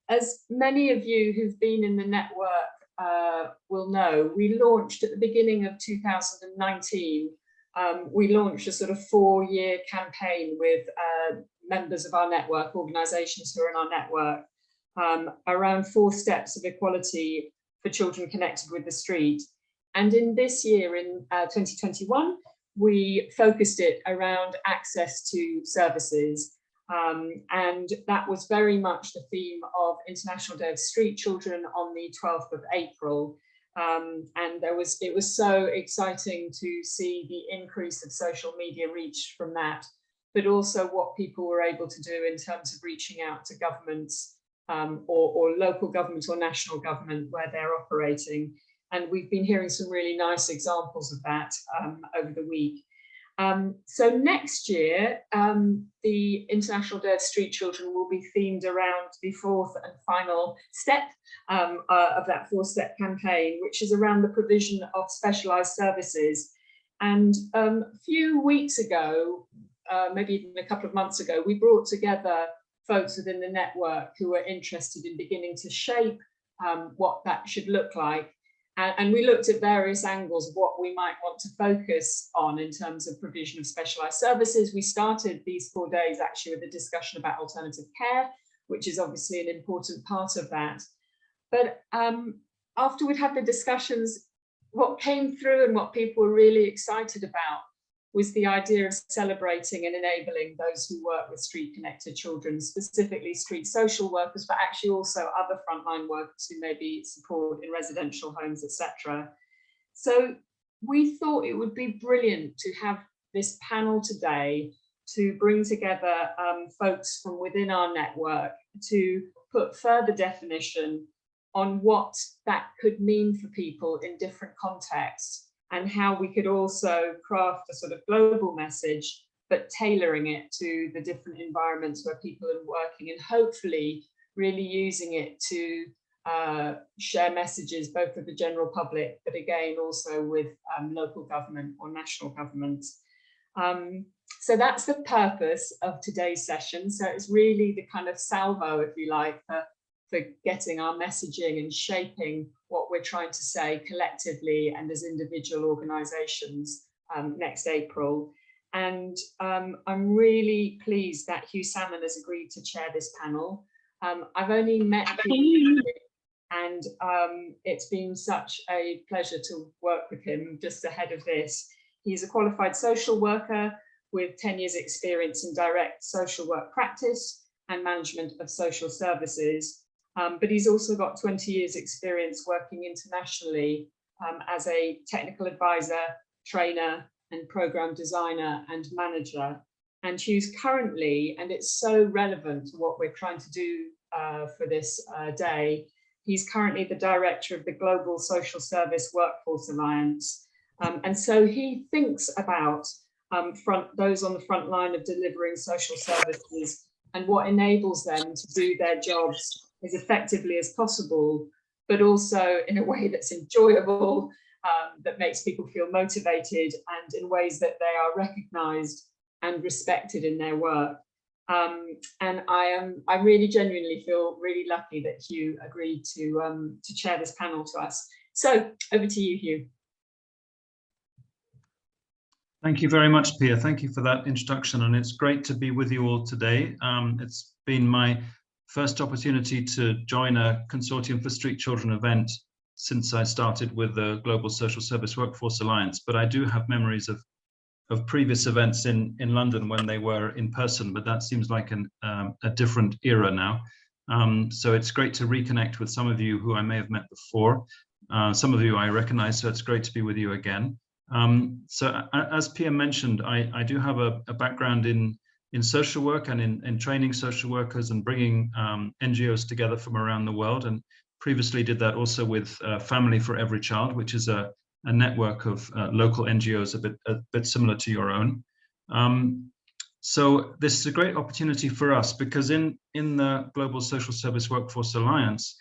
As many of you who've been in the network will know, we launched at the beginning of 2019. We launched a sort of 4-year campaign with members of our network, organisations who are in our network, around 4 steps of equality for children connected with the street. And in this year, in 2021, we focused it around access to services. And that was very much the theme of International Day of Street Children on the 12th of April. And it was so exciting to see the increase of social media reach from that, but also what people were able to do in terms of reaching out to governments or local government or national government where they're operating. And we've been hearing some really nice examples of that over the week. So next year, the International Day of Street Children will be themed around the 4th and final step of that 4-step campaign, which is around the provision of specialised services. And a few weeks ago, maybe even a couple of months ago, we brought together folks within the network who were interested in beginning to shape what that should look like. And we looked at various angles of what we might want to focus on in terms of provision of specialised services. We started these 4 days actually with a discussion about alternative care, which is obviously an important part of that. But after we'd had the discussions, what came through and what people were really excited about was the idea of celebrating and enabling those who work with street-connected children, specifically street social workers, but actually also other frontline workers who maybe support in residential homes, etc. So we thought it would be brilliant to have this panel today to bring together folks from within our network to put further definition on what that could mean for people in different contexts, and how we could also craft a sort of global message, but tailoring it to the different environments where people are working, and hopefully really using it to share messages both with the general public, but again also with local government or national governments. So that's the purpose of today's session. So it's really the kind of salvo, if you like, for getting our messaging and shaping what we're trying to say collectively and as individual organisations next April. And I'm really pleased that Hugh Salmon has agreed to chair this panel. I've only met him, and it's been such a pleasure to work with him just ahead of this. He's a qualified social worker with 10 years experience in direct social work practice and management of social services. But he's also got 20 years experience working internationally as a technical advisor, trainer, and program designer and manager. And Hugh's currently, and it's so relevant to what we're trying to do for this day, he's currently the director of the Global Social Service Workforce Alliance. And so he thinks about those on the front line of delivering social services and what enables them to do their jobs as effectively as possible, but also in a way that's enjoyable, that makes people feel motivated, and in ways that they are recognised and respected in their work. And I really genuinely feel really lucky that Hugh agreed to chair this panel to us. So over to you, Hugh. Thank you very much, Pia. Thank you for that introduction, and it's great to be with you all today. It's been my first opportunity to join a Consortium for Street Children event since I started with the Global Social Service Workforce Alliance, but I do have memories of previous events in London when they were in person, but that seems like a different era now. So it's great to reconnect with some of you who I may have met before. Some of you I recognize, so it's great to be with you again. So as Pia mentioned, I do have a background in social work and in training social workers and bringing NGOs together from around the world, and previously did that also with Family for Every Child, which is a network of local NGOs a bit similar to your own. So this is a great opportunity for us because in the Global Social Service Workforce Alliance,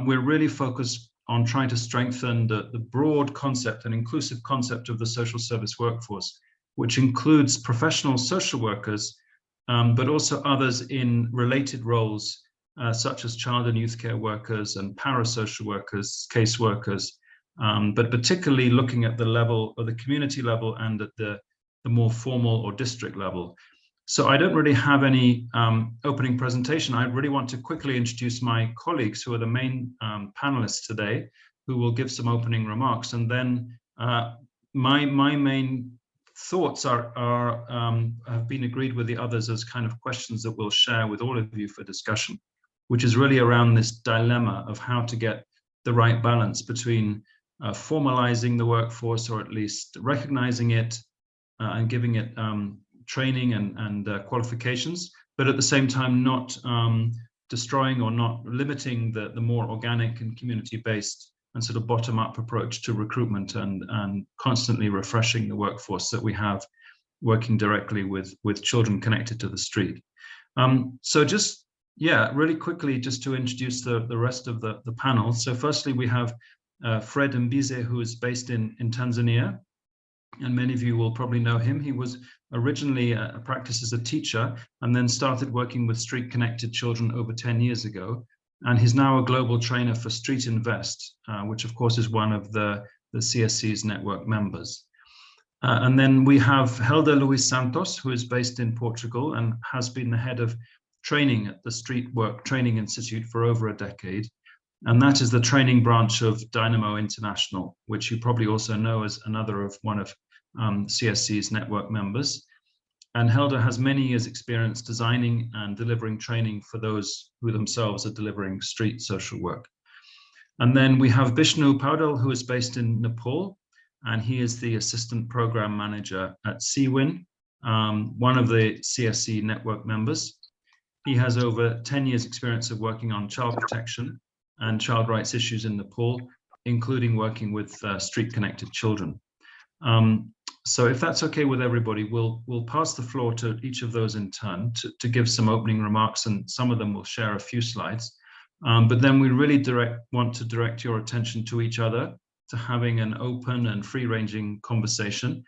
we're really focused on trying to strengthen the broad concept and inclusive concept of the social service workforce, which includes professional social workers, but also others in related roles such as child and youth care workers and parasocial workers, case workers, but particularly looking at the level or the community level and at the more formal or district level. So I don't really have any opening presentation. I really want to quickly introduce my colleagues who are the main panelists today, who will give some opening remarks. And then my main thoughts have been agreed with the others as kind of questions that we'll share with all of you for discussion, which is really around this dilemma of how to get the right balance between formalizing the workforce, or at least recognizing it and giving it training and qualifications, but at the same time not destroying or not limiting the more organic and community-based and sort of bottom-up approach to recruitment and constantly refreshing the workforce that we have working directly with children connected to the street. So just, yeah, really quickly, just to introduce the rest of the panel. So firstly, we have Fred Mbize, who is based in Tanzania, and many of you will probably know him. He was originally practiced as a teacher and then started working with street connected children over 10 years ago. And he's now a global trainer for StreetInvest, which of course is one of the CSC's network members. And then we have Helder Luis Santos, who is based in Portugal and has been the head of training at the Street Work Training Institute for over a decade. And that is the training branch of Dynamo International, which you probably also know as one of CSC's network members. And Helder has many years' experience designing and delivering training for those who themselves are delivering street social work. And then we have Bishnu Paudel, who is based in Nepal, and he is the assistant program manager at CWIN, one of the CSC network members. He has over 10 years' experience of working on child protection and child rights issues in Nepal, including working with street-connected children. So if that's okay with everybody, we'll pass the floor to each of those in turn to give some opening remarks, and some of them will share a few slides. But then we really want to direct your attention to each other, to having an open and free-ranging conversation,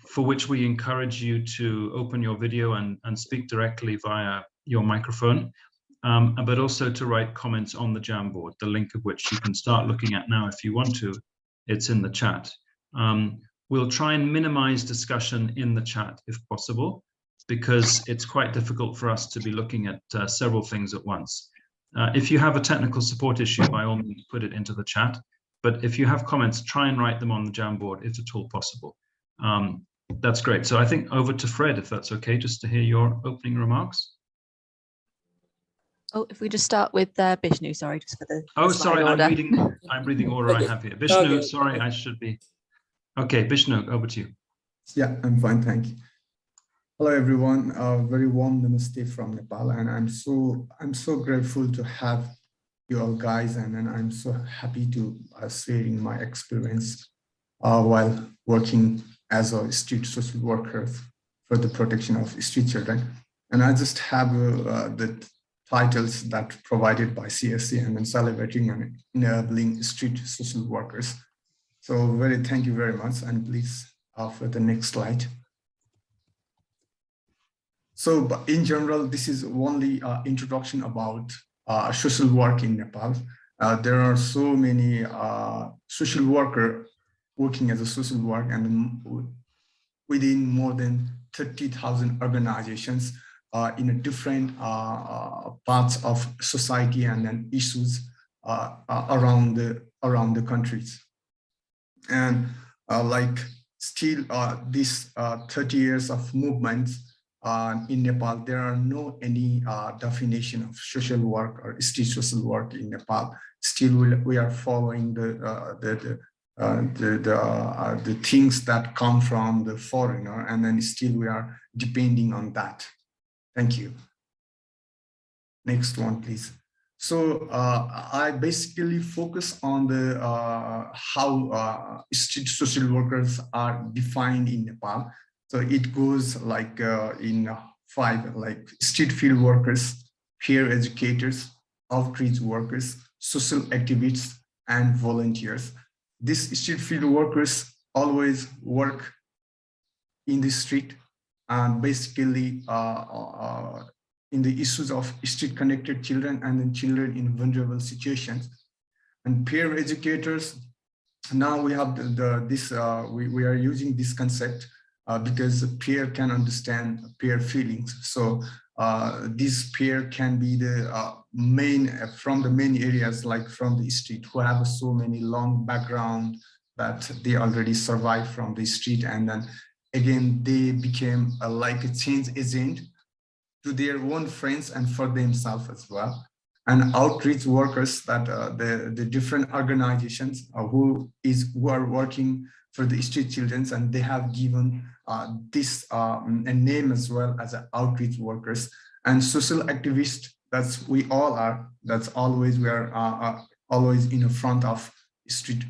for which we encourage you to open your video and speak directly via your microphone, but also to write comments on the Jamboard, the link of which you can start looking at now if you want to. It's in the chat. We'll try and minimize discussion in the chat if possible, because it's quite difficult for us to be looking at several things at once. If you have a technical support issue, by all means, put it into the chat. But if you have comments, try and write them on the Jamboard if at all possible. That's great. So I think over to Fred, if that's okay, just to hear your opening remarks. Oh, if we just start with Bishnu, sorry, just for the sorry, order. I'm reading order I have here. Bishnu, sorry, I should be. Okay, Bishnu, over to you. Yeah, I'm fine, thank you. Hello, everyone. Very warm namaste from Nepal, and I'm so grateful to have you all guys, and I'm so happy to sharing my experience while working as a street social worker for the protection of street children. And I just have the titles that provided by CSC, and then celebrating and enabling street social workers. So thank you very much, and please for the next slide. So in general, this is only introduction about social work in Nepal. There are so many social workers working as a social work, and within more than 30,000 organizations in a different parts of society and then issues around the countries. And like still this 30 years of movement in Nepal, there are no any definition of social work or street social work in Nepal. Still, we are following the things that come from the foreigner, and then still we are depending on that. Thank you. Next one, please. So I basically focus on the how street social workers are defined in Nepal. So it goes like in 5, like street field workers, peer educators, outreach workers, social activists, and volunteers. These street field workers always work in the street and basically in the issues of street-connected children and then children in vulnerable situations. And peer educators, now we have we are using this concept because a peer can understand peer feelings. So this peer can be the from the main areas, like from the street, who have so many long background that they already survived from the street, and then again they became like a change agent to their own friends and for themselves as well. And outreach workers, that the different organizations who are working for the street children, and they have given this a name as well as outreach workers. And social activists, that's we all are, that's always we are always in front of street,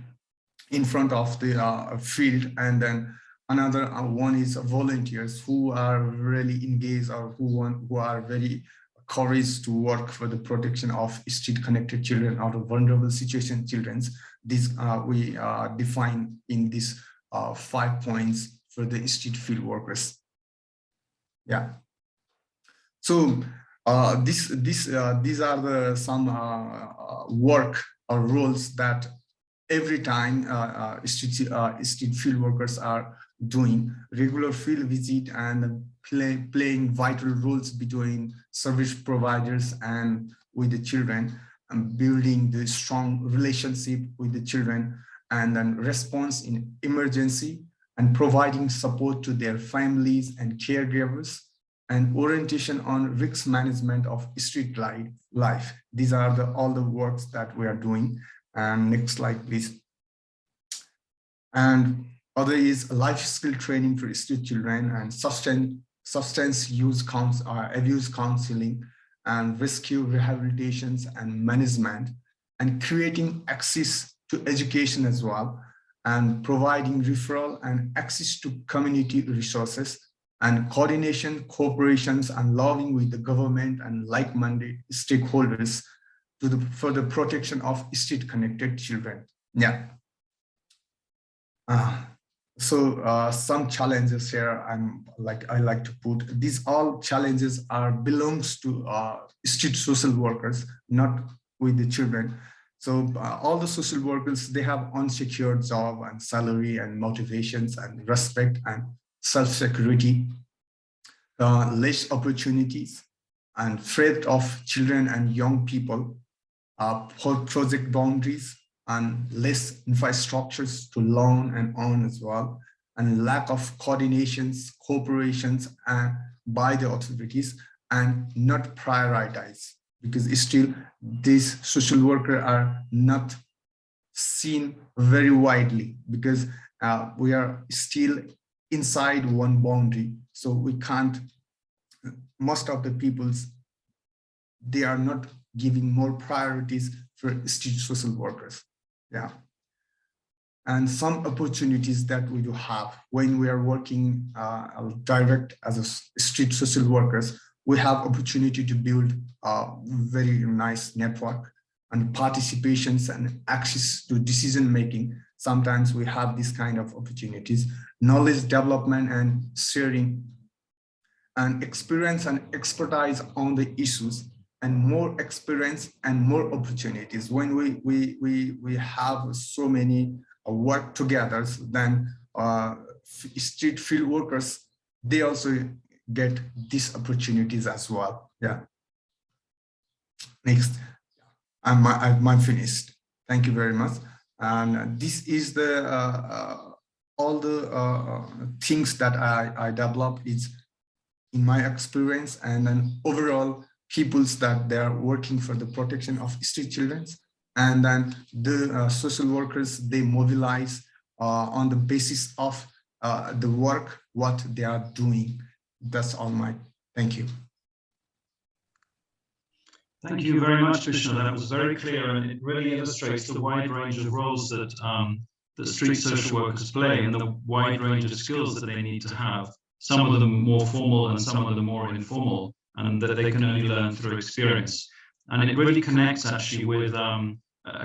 in front of the field. And then another one is volunteers who are really engaged, or who are very courage to work for the protection of street-connected children out of vulnerable situation children. This we define in these 5 points for the street field workers. Yeah. So these are the some work or roles that every time street field workers are doing: regular field visit and playing vital roles between service providers and with the children, and building the strong relationship with the children, and then response in emergency, and providing support to their families and caregivers, and orientation on risk management of street life. These are all the works that we are doing. And next slide, please. And other is life skill training for street children, and substance use abuse counseling, and rescue rehabilitations and management, and creating access to education as well, and providing referral and access to community resources, and coordination, cooperations, and lobbying with the government and like-minded stakeholders for the protection of street-connected children. Yeah. So some challenges here, I like to put, these all challenges belongs to street social workers, not with the children. So all the social workers, they have unsecure job and salary and motivations and respect and self-security, less opportunities, and threat of children and young people, project boundaries, and less infrastructures to learn and earn as well, and lack of coordinations, cooperations by the authorities, and not prioritized, because still these social workers are not seen very widely, because we are still inside one boundary. So we can't, most of the peoples, they are not giving more priorities for street social workers. Yeah. And some opportunities that we do have when we are working direct as a street social workers, we have opportunity to build a very nice network and participations and access to decision making. Sometimes we have this kind of opportunities, knowledge development and sharing, and experience and expertise on the issues, and more experience and more opportunities. When we have so many work together, then street field workers, they also get these opportunities as well. Yeah. Next, I'm finished. Thank you very much. And this is the all the things that I developed is in my experience, and then overall peoples that they are working for the protection of street children, and then the social workers, they mobilize on the basis of the work what they are doing. That's all thank you. Thank you very much, Vishnu. That was very clear, and it really illustrates the wide range of roles that that street social workers play, and the wide range of skills that they need to have. Some of them more formal and some of them more informal, and that they can only learn through experience. And it really connects actually with a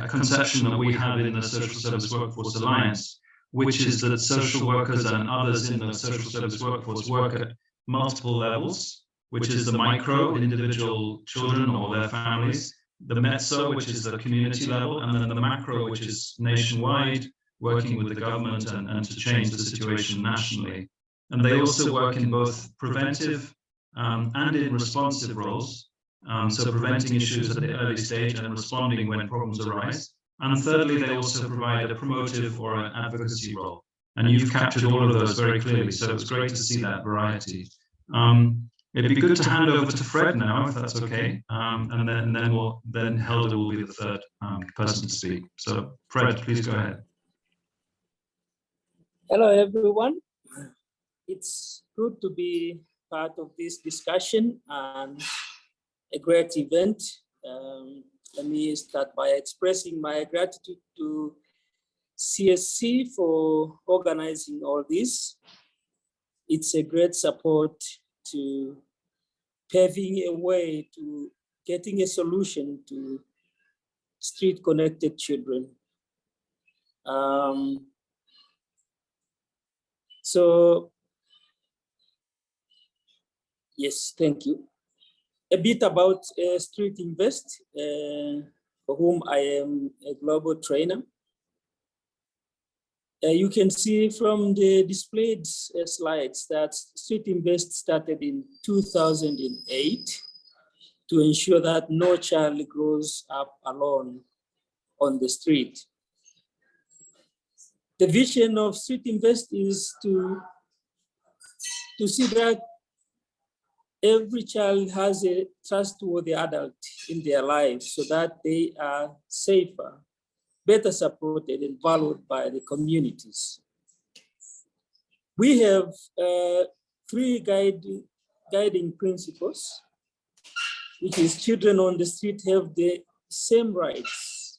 conception that we have in the Social Service Workforce Alliance, which is that social workers and others in the social service workforce work at multiple levels which is the micro individual children or their families, the mezzo, which is the community level, and then the macro, which is nationwide, working with the government and to change the situation nationally. And they also work in both preventive and in responsive roles, so preventing issues at the early stage and responding when problems arise. And thirdly, they also provide a promotive or an advocacy role. And you've captured all of those very clearly, so it's great to see that variety. It'd be good to hand over to Fred now, if that's okay, and then Helder will be the third person to speak. So Fred, please go ahead. Hello, everyone. It's good to be part of this discussion and a great event. Let me start by expressing my gratitude to CSC for organizing all this. It's a great support to paving a way to getting a solution to street-connected children. So, yes, thank you. A bit about StreetInvest, for whom I am a global trainer. You can see from the displayed slides that StreetInvest started in 2008 to ensure that no child grows up alone on the street. The vision of StreetInvest is to see that every child has a trustworthy adult in their lives so that they are safer, better supported and valued by the communities. We have 3 guiding principles, which is children on the street have the same rights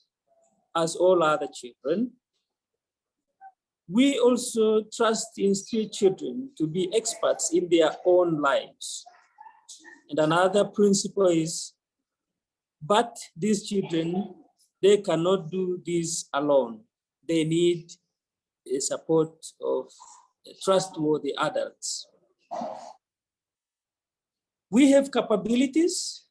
as all other children. We also trust in street children to be experts in their own lives. And another principle is, but these children, they cannot do this alone. They need the support of trustworthy adults. We have capabilities,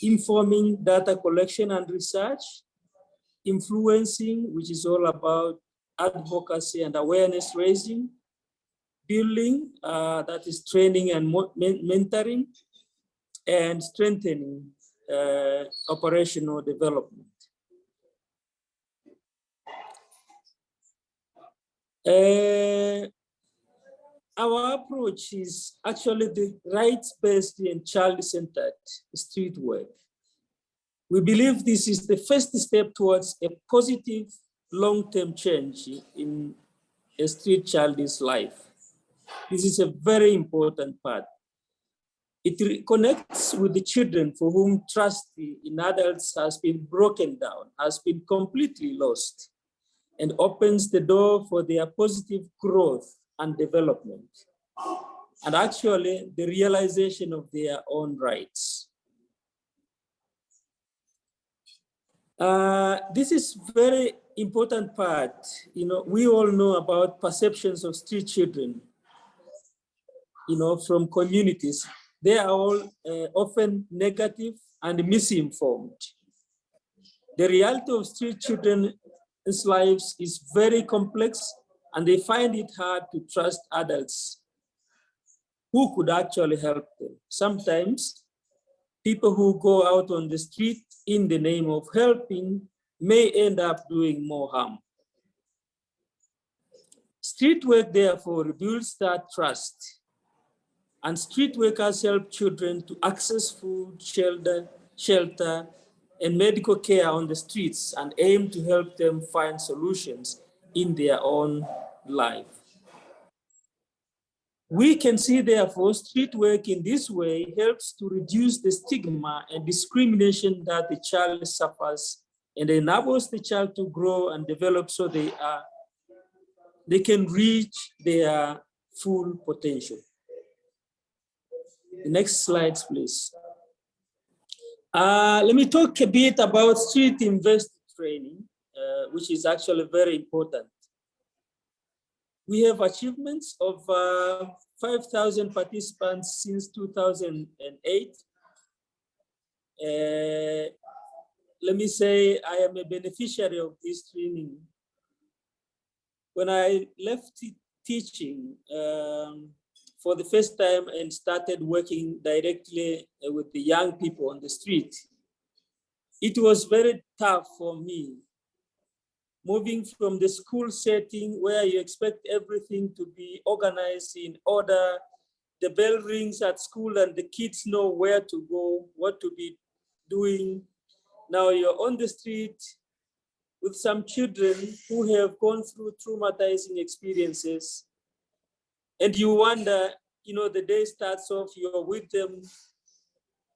informing data collection and research, influencing, which is all about advocacy and awareness raising, building, that is training and mentoring, and strengthening operational development. Our approach is actually the rights-based and child-centered street work. We believe this is the first step towards a positive long-term change in a street child's life. This is a very important part. It connects with the children for whom trust in adults has been broken down, has been completely lost, and opens the door for their positive growth and development, and actually the realization of their own rights. This is very important part. You know, we all know about perceptions of street children, you know, from communities. They are all often negative and misinformed. The reality of street children's lives is very complex, and they find it hard to trust adults who could actually help them. Sometimes people who go out on the street in the name of helping may end up doing more harm. Street work, therefore, rebuilds that trust. And street workers help children to access food, shelter, and medical care on the streets, and aim to help them find solutions in their own life. We can see, therefore, street work in this way helps to reduce the stigma and discrimination that the child suffers, and enables the child to grow and develop so they can reach their full potential. The next slides, please. Let me talk a bit about StreetInvest training, which is actually very important. We have achievements of 5,000 participants since 2008. Let me say I am a beneficiary of this training. When I left teaching for the first time and started working directly with the young people on the street, it was very tough for me. Moving from the school setting where you expect everything to be organized in order, the bell rings at school and the kids know where to go, what to be doing. Now you're on the street with some children who have gone through traumatizing experiences. And you wonder, the day starts off, you're with them.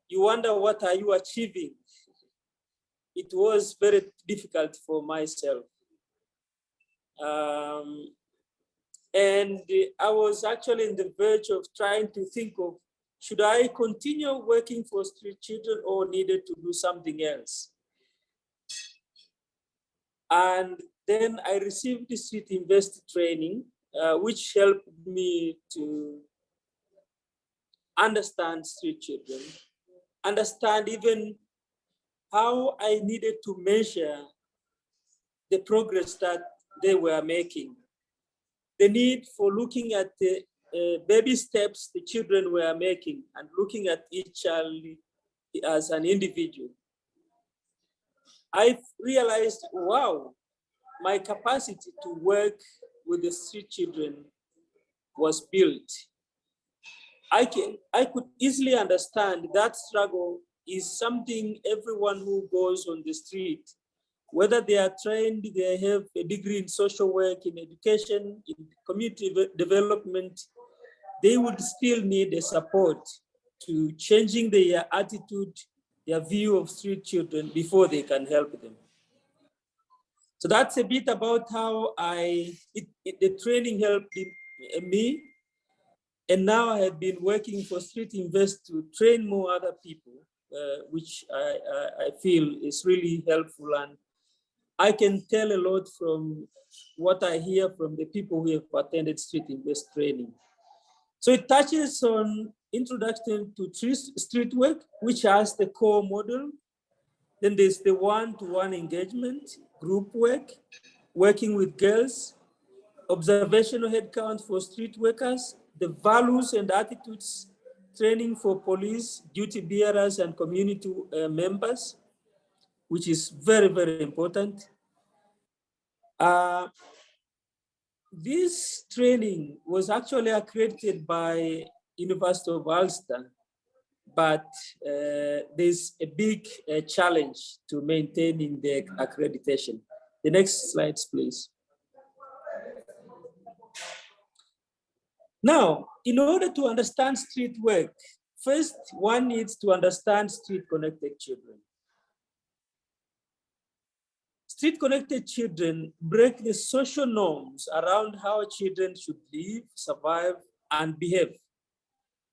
You wonder, what are you achieving? It was very difficult for myself. And I was actually in the verge of trying to think of, should I continue working for street children or needed to do something else? And then I received the StreetInvest training, which helped me to understand street children, understand even how I needed to measure the progress that they were making, the need for looking at the baby steps the children were making and looking at each child as an individual. I realized, wow, my capacity to work with the street children was built. I could easily understand that struggle is something everyone who goes on the street, whether they are trained, they have a degree in social work, in education, in community development, they would still need a support to changing their attitude, their view of street children before they can help them. So that's a bit about how the training helped me. And now I have been working for StreetInvest to train more other people, which I feel is really helpful. And I can tell a lot from what I hear from the people who have attended StreetInvest training. So it touches on introduction to street work, which has the core model. Then there's the one-to-one engagement, group work, working with girls, observational headcount for street workers, the values and attitudes training for police, duty bearers, and community members, which is very, very important. This training was actually accredited by University of Ulster, but there's a big challenge to maintaining the accreditation. The next slides, please. Now, in order to understand street work, first one needs to understand street-connected children. Street-connected children break the social norms around how children should live, survive, and behave.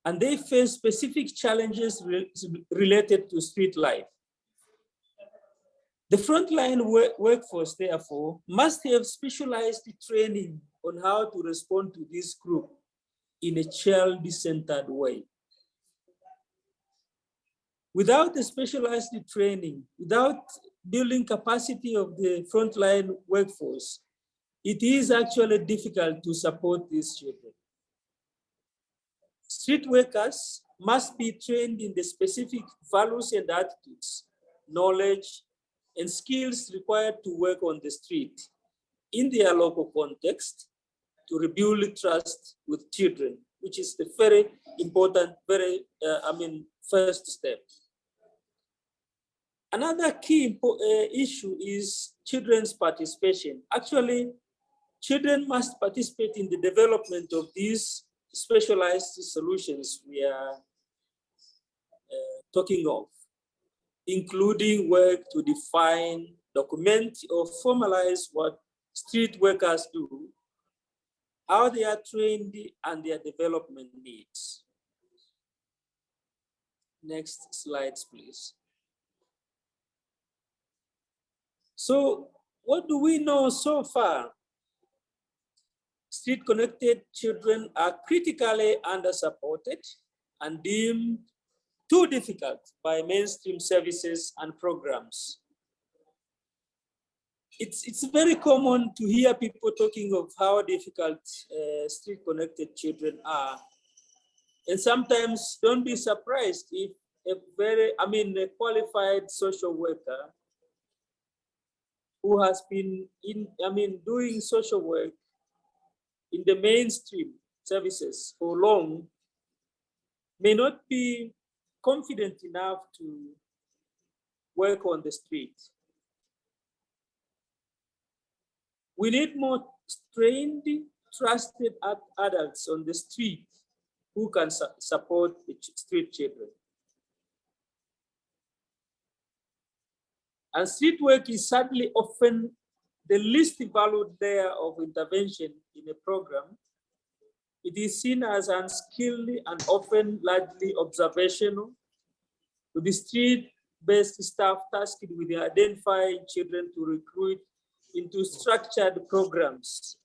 And they face specific challenges related to street life. The frontline workforce, therefore, must have specialized training on how to respond to this group in a child-centered way. Without the specialized training, without building capacity of the frontline workforce, it is actually difficult to support these children. Street workers must be trained in the specific values and attitudes, knowledge, and skills required to work on the street in their local context to rebuild trust with children, which is the very important, first step. Another key issue is children's participation. Actually, children must participate in the development of these specialized solutions we are talking of, including work to define, document, or formalize what street workers do, how they are trained, and their development needs. Next slides, please. So what do we know so far? street-connected children are critically under-supported and deemed too difficult by mainstream services and programs. It's very common to hear people talking of how difficult street-connected children are. And sometimes don't be surprised if a qualified social worker who has been doing social work in the mainstream services for long may not be confident enough to work on the street. We need more trained, trusted adults on the street who can support the street children. And street work is sadly often the least valued layer of intervention in a program. It is seen as unskilled and often largely observational, with the street-based staff tasked with identifying children to recruit into structured programs.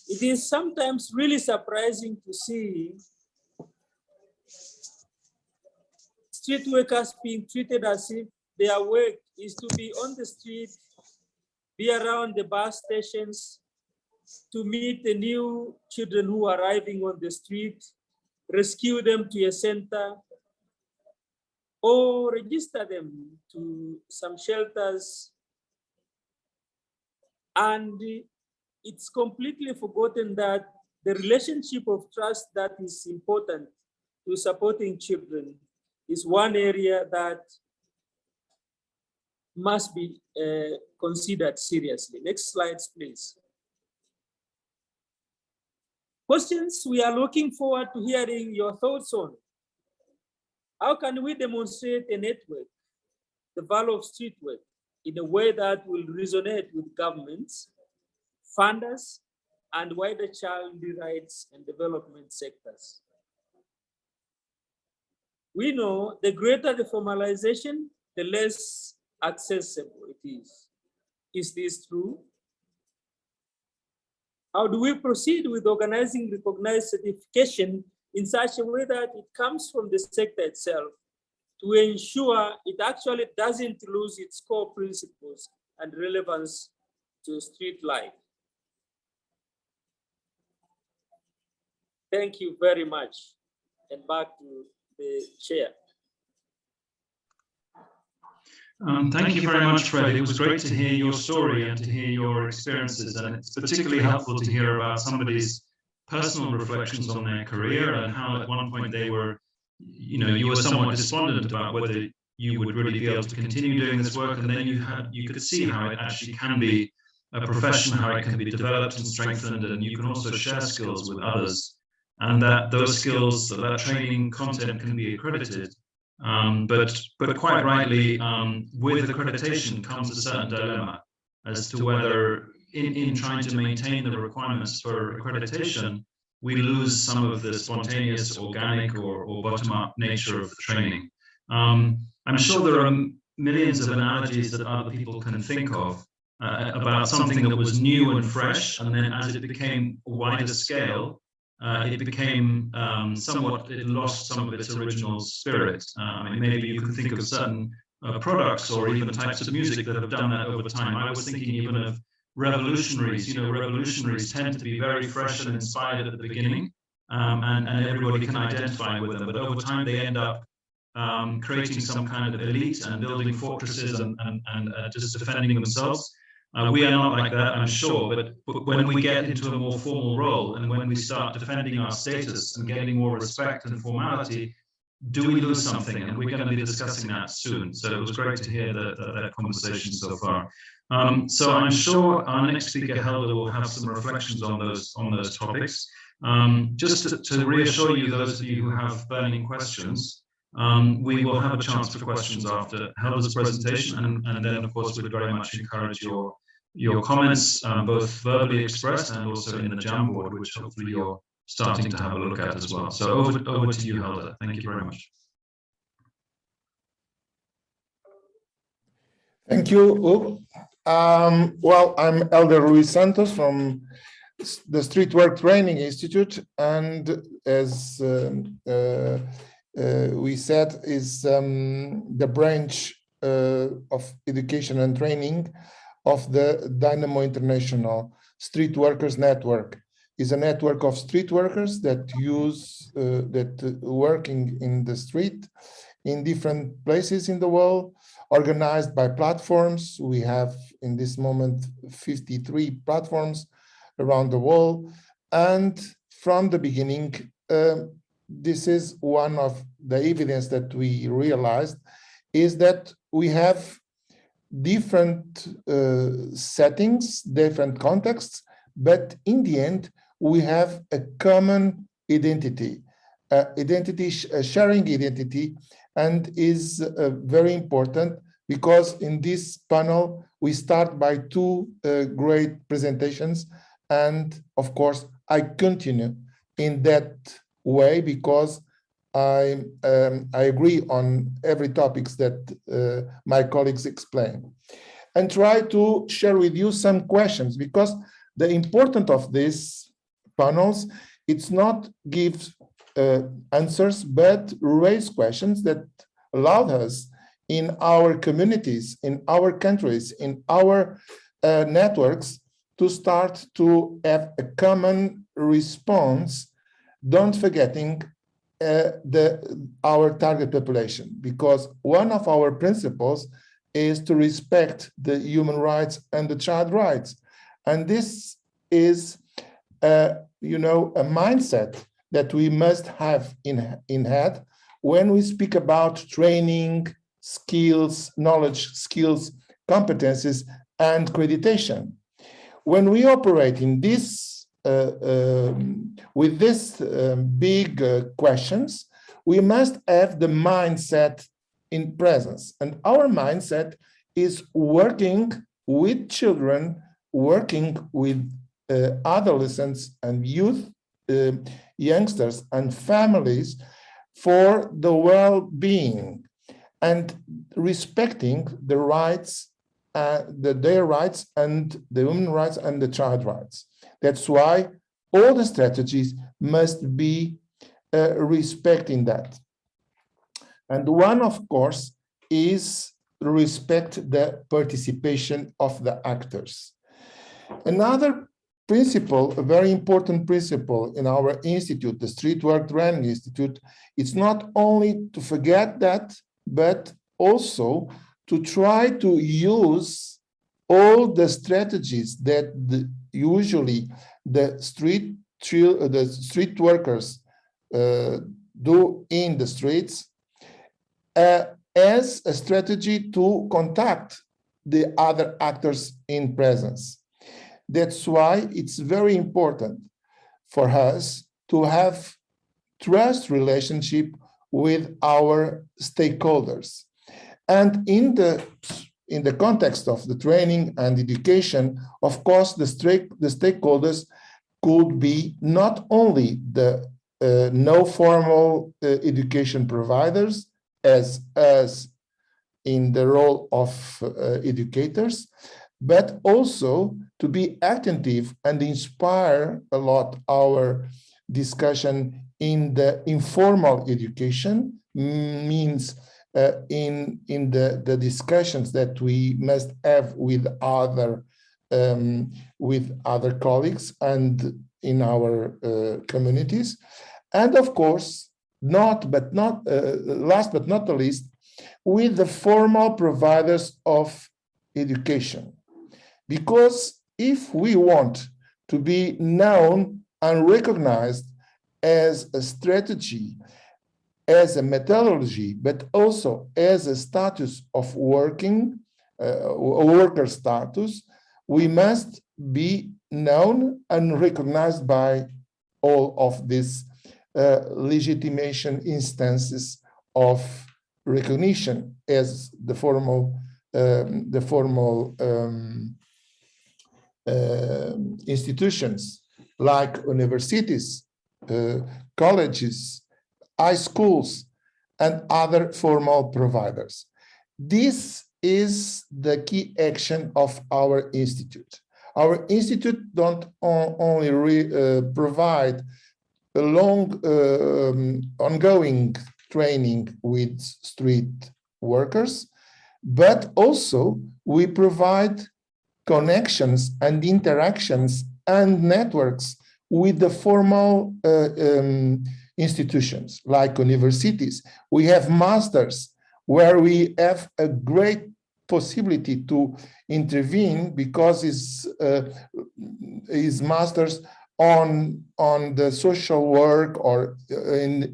It is sometimes really surprising to see street workers being treated as if their work is to be on the street, be around the bus stations, to meet the new children who are arriving on the street, rescue them to a center, or register them to some shelters. And it's completely forgotten that the relationship of trust that is important to supporting children is one area that must be considered seriously. Next slides, please. Questions we are looking forward to hearing your thoughts on. How can we demonstrate a network, the value of street work, in a way that will resonate with governments, funders, and wider child rights and development sectors? We know the greater the formalization, the less accessible it is. Is this true? How do we proceed with organizing recognized certification in such a way that it comes from the sector itself to ensure it actually doesn't lose its core principles and relevance to street life? Thank you very much. And back to the chair. Thank you very much, Fred. It was great to hear your story and to hear your experiences, and it's particularly helpful to hear about somebody's personal reflections on their career and how at one point they were, you were somewhat despondent about whether you would really be able to continue doing this work, and then you could see how it actually can be a profession, how it can be developed and strengthened, and you can also share skills with others, and that those skills, that training content can be accredited. But quite rightly, with accreditation comes a certain dilemma as to whether in trying to maintain the requirements for accreditation, we lose some of the spontaneous, organic or bottom-up nature of the training. I'm sure there are millions of analogies that other people can think of about something that was new and fresh, and then as it became a wider scale, it became it lost some of its original spirit. Maybe you can think of certain products or even types of music that have done that over time. I was thinking even of revolutionaries. Revolutionaries tend to be very fresh and inspired at the beginning, and everybody can identify with them. But over time, they end up creating some kind of elite and building fortresses and just defending themselves. We are not like that, I'm sure, but when we get into a more formal role and when we start defending our status and getting more respect and formality, do we lose something? And we're going to be discussing that soon. So it was great to hear that conversation so far. So I'm sure our next speaker, Helder, will have some reflections on those topics. Just to reassure you, those of you who have burning questions, we will have a chance for questions after Helder's presentation, and then of course we'd very much encourage your comments, both verbally expressed and also in the Jamboard, which hopefully you're starting to have a look at as well. So over to you, Helder. Thank you very much. Thank you, Hugo. Well, I'm Elder Luis Santos from the Street Work Training Institute, and as we said, is the branch of education and training of the Dynamo International Street Workers Network. Is a network of street workers that working in the street in different places in the world, organized by platforms. We have in this moment 53 platforms around the world. And from the beginning, this is one of the evidence that we realized is that we have different settings, different contexts, but in the end, we have a common identity, sharing identity, and is very important because in this panel, we start by two great presentations. And of course, I continue in that way because I agree on every topics that my colleagues explain, and try to share with you some questions, because the importance of these panels, it's not give answers, but raise questions that allowed us in our communities, in our countries, in our networks to start to have a common response, don't forgetting our target population, because one of our principles is to respect the human rights and the child rights. And this is, a mindset that we must have in head when we speak about training, skills, knowledge, skills, competencies, and accreditation. When we operate in this, with these big questions, we must have the mindset in presence. And our mindset is working with children, working with adolescents and youth, youngsters and families for the well-being and respecting the rights, their rights and the human rights and the child rights. That's why all the strategies must be respecting that. And one, of course, is respect the participation of the actors. Another principle, a very important principle in our institute, the Street Work Training Institute, it's not only to forget that, but also to try to use all the strategies that usually the street workers do in the streets as a strategy to contact the other actors in presence. That's why it's very important for us to have trust relationship with our stakeholders. And in the context of the training and education, of course, the stakeholders could be not only the no formal education providers as us in the role of educators, but also to be attentive and inspire a lot our discussion in the informal education, means in the discussions that we must have with other colleagues and in our communities, and of course, last but not the least, with the formal providers of education. Because if we want to be known and recognized as a strategy, as a methodology, but also as a status of working, worker status, we must be known and recognized by all of these legitimation instances of recognition as the formal institutions like universities, colleges, high schools, and other formal providers. This is the key action of our institute. Our institute don't only provide a long ongoing training with street workers, but also we provide connections and interactions and networks with the formal institutions like universities. We have masters where we have a great possibility to intervene because his masters on the social work or in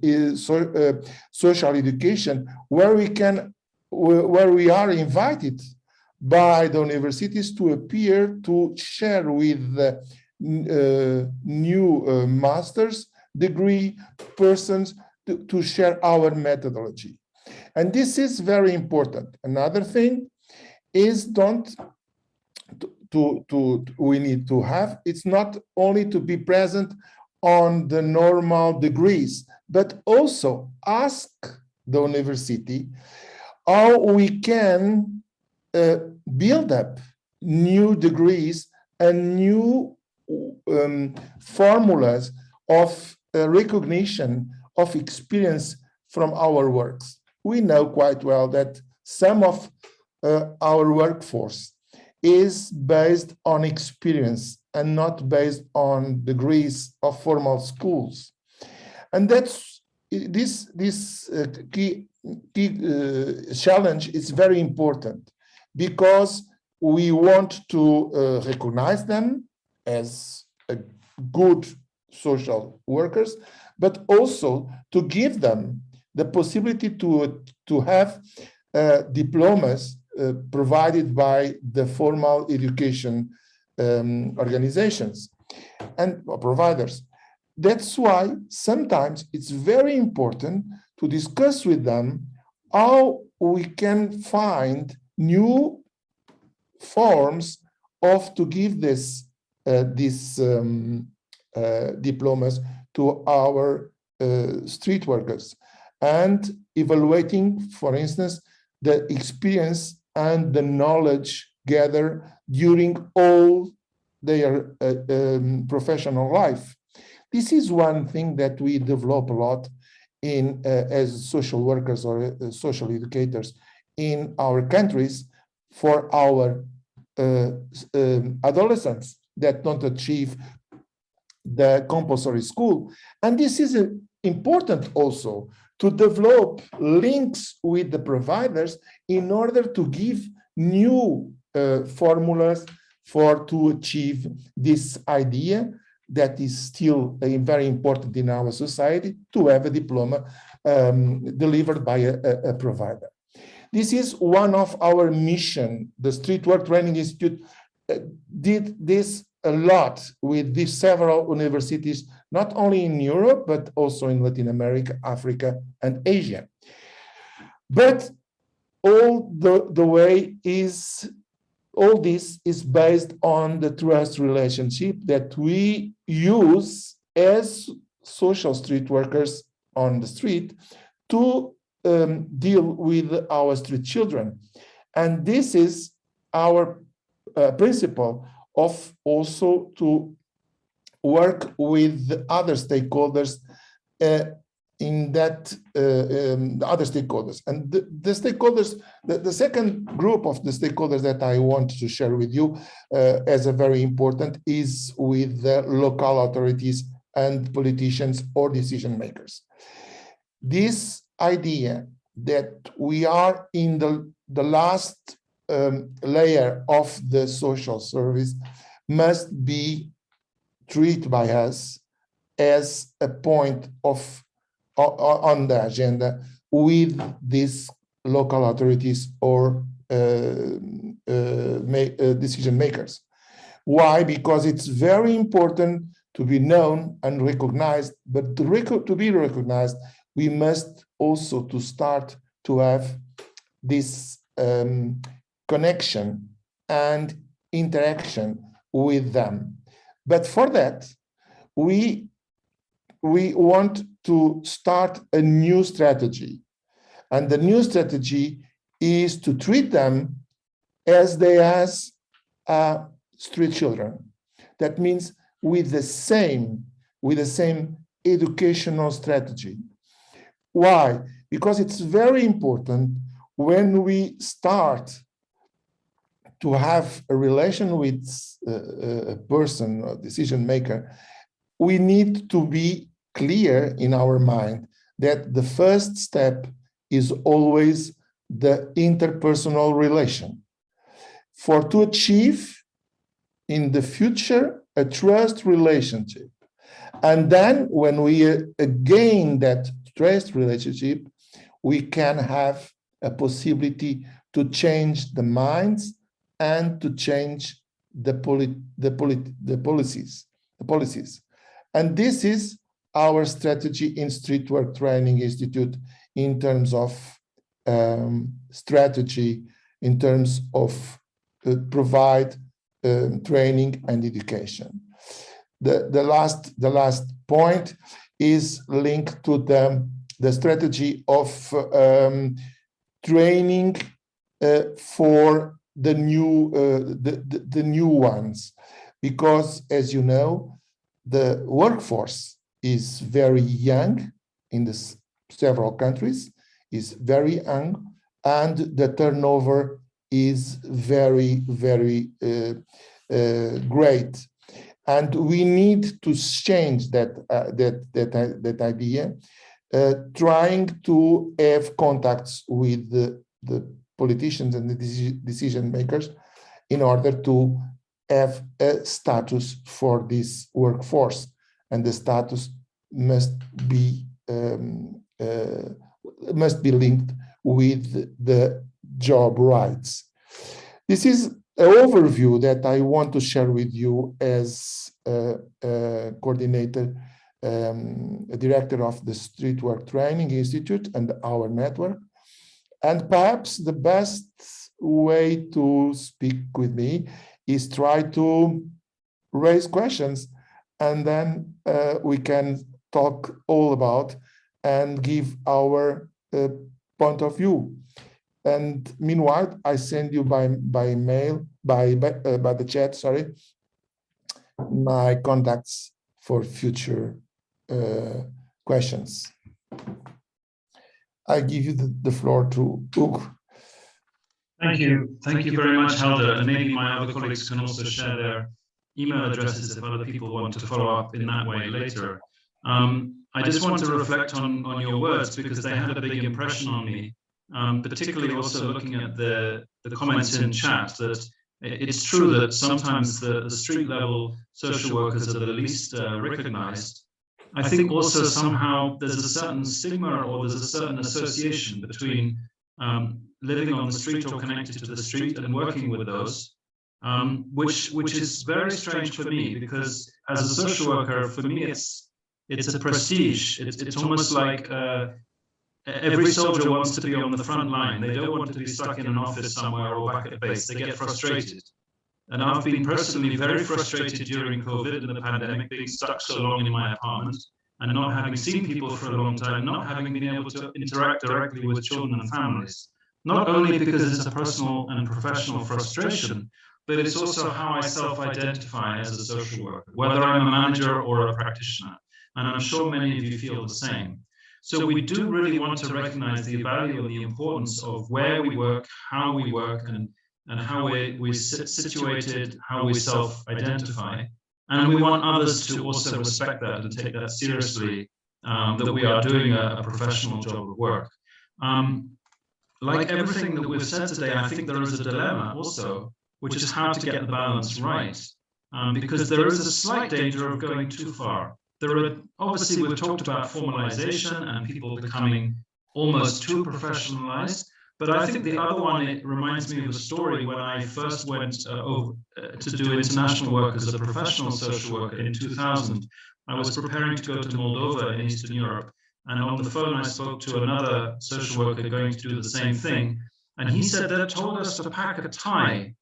social education, where we are invited by the universities to appear to share with the new master's degree persons to share our methodology. And this is very important. Another thing is we need to have, it's not only to be present on the normal degrees, but also ask the university how we can build up new degrees and new formulas of recognition of experience from our works. We know quite well that some of our workforce is based on experience and not based on degrees of formal schools. And that's this key challenge is very important because we want to recognize them as good social workers, but also to give them the possibility to have diplomas provided by the formal education organizations and providers. That's why sometimes it's very important to discuss with them how we can find new forms of to give these diplomas to our street workers, and evaluating, for instance, the experience and the knowledge gathered during all their professional life. This is one thing that we develop a lot in as social workers or social educators in our countries for our adolescents that don't achieve the compulsory school. And this is important also to develop links with the providers in order to give new formulas to achieve this idea that is still very important in our society, to have a diploma delivered by a provider. This is one of our mission. The Street Work Training Institute did this a lot with these several universities, not only in Europe, but also in Latin America, Africa, and Asia. But all this is based on the trust relationship that we use as social street workers on the street to deal with our street children. And this is our principle of also to work with other stakeholders in that other stakeholders. And the stakeholders, the second group of the stakeholders that I want to share with you as a very important is with the local authorities and politicians or decision makers. This idea that we are in the last layer of the social service must be treated by us as a point of on the agenda with these local authorities or decision makers. Why? Because it's very important to be known and recognized, but to be recognized, we must also to start to have this connection and interaction with them. But for that, we want to start a new strategy. And the new strategy is to treat them as they are street children. That means with the same educational strategy. Why? Because it's very important when we start to have a relation with a person, a decision maker, we need to be clear in our mind that the first step is always the interpersonal relation. For to achieve in the future a trust relationship. And then when we gain that trust relationship, we can have a possibility to change the minds and to change the policies. And this is our strategy in Street Work Training Institute in terms of strategy, in terms of provide training and education. The last point is linked to the strategy of training for the new ones, because as you know, the workforce is very young in several countries, is very young, and the turnover is very great. And we need to change that idea, trying to have contacts with the politicians and the decision makers in order to have a status for this workforce. And the status must be linked with the job rights. This is an overview that I want to share with you as a coordinator, a director of the Street Work Training Institute and our network. And perhaps the best way to speak with me is try to raise questions, and then we can talk all about and give our point of view. And meanwhile, I send you by mail, by the chat, sorry, my contacts for future questions. I give you the floor to Hugo. Thank you. Thank you very much, Helder. And maybe my other colleagues can also share their email addresses if other people want to follow up in that way later. I just want to reflect on your words because they had a big impression on me, particularly also looking at the comments in chat, that it's true that sometimes the street level social workers are the least recognized. I think also somehow there's a certain stigma or there's a certain association between living on the street or connected to the street and working with those, which is very strange for me, because as a social worker, for me, it's a prestige. It's almost like every soldier wants to be on the front line. They don't want to be stuck in an office somewhere or back at base. They get frustrated. And I've been personally very frustrated during COVID and the pandemic, being stuck so long in my apartment and not having seen people for a long time, not having been able to interact directly with children and families. Not only because it's a personal and professional frustration, but it's also how I self-identify as a social worker, whether I'm a manager or a practitioner. And I'm sure many of you feel the same. So we do really want to recognize the value and the importance of where we work, how we work, and how we're situated, how we self-identify. And we want others to also respect that and take that seriously, that we are doing a professional job of work. Like everything that we've said today, I think there is a dilemma also, which is how to get the balance right, because there is a slight danger of going too far. Obviously, we've talked about formalization and people becoming almost too professionalized, but I think the other one, it reminds me of a story when I first went to do international work as a professional social worker in 2000. I was preparing to go to Moldova in Eastern Europe, and on the phone I spoke to another social worker going to do the same thing, and he said they told us to pack a tie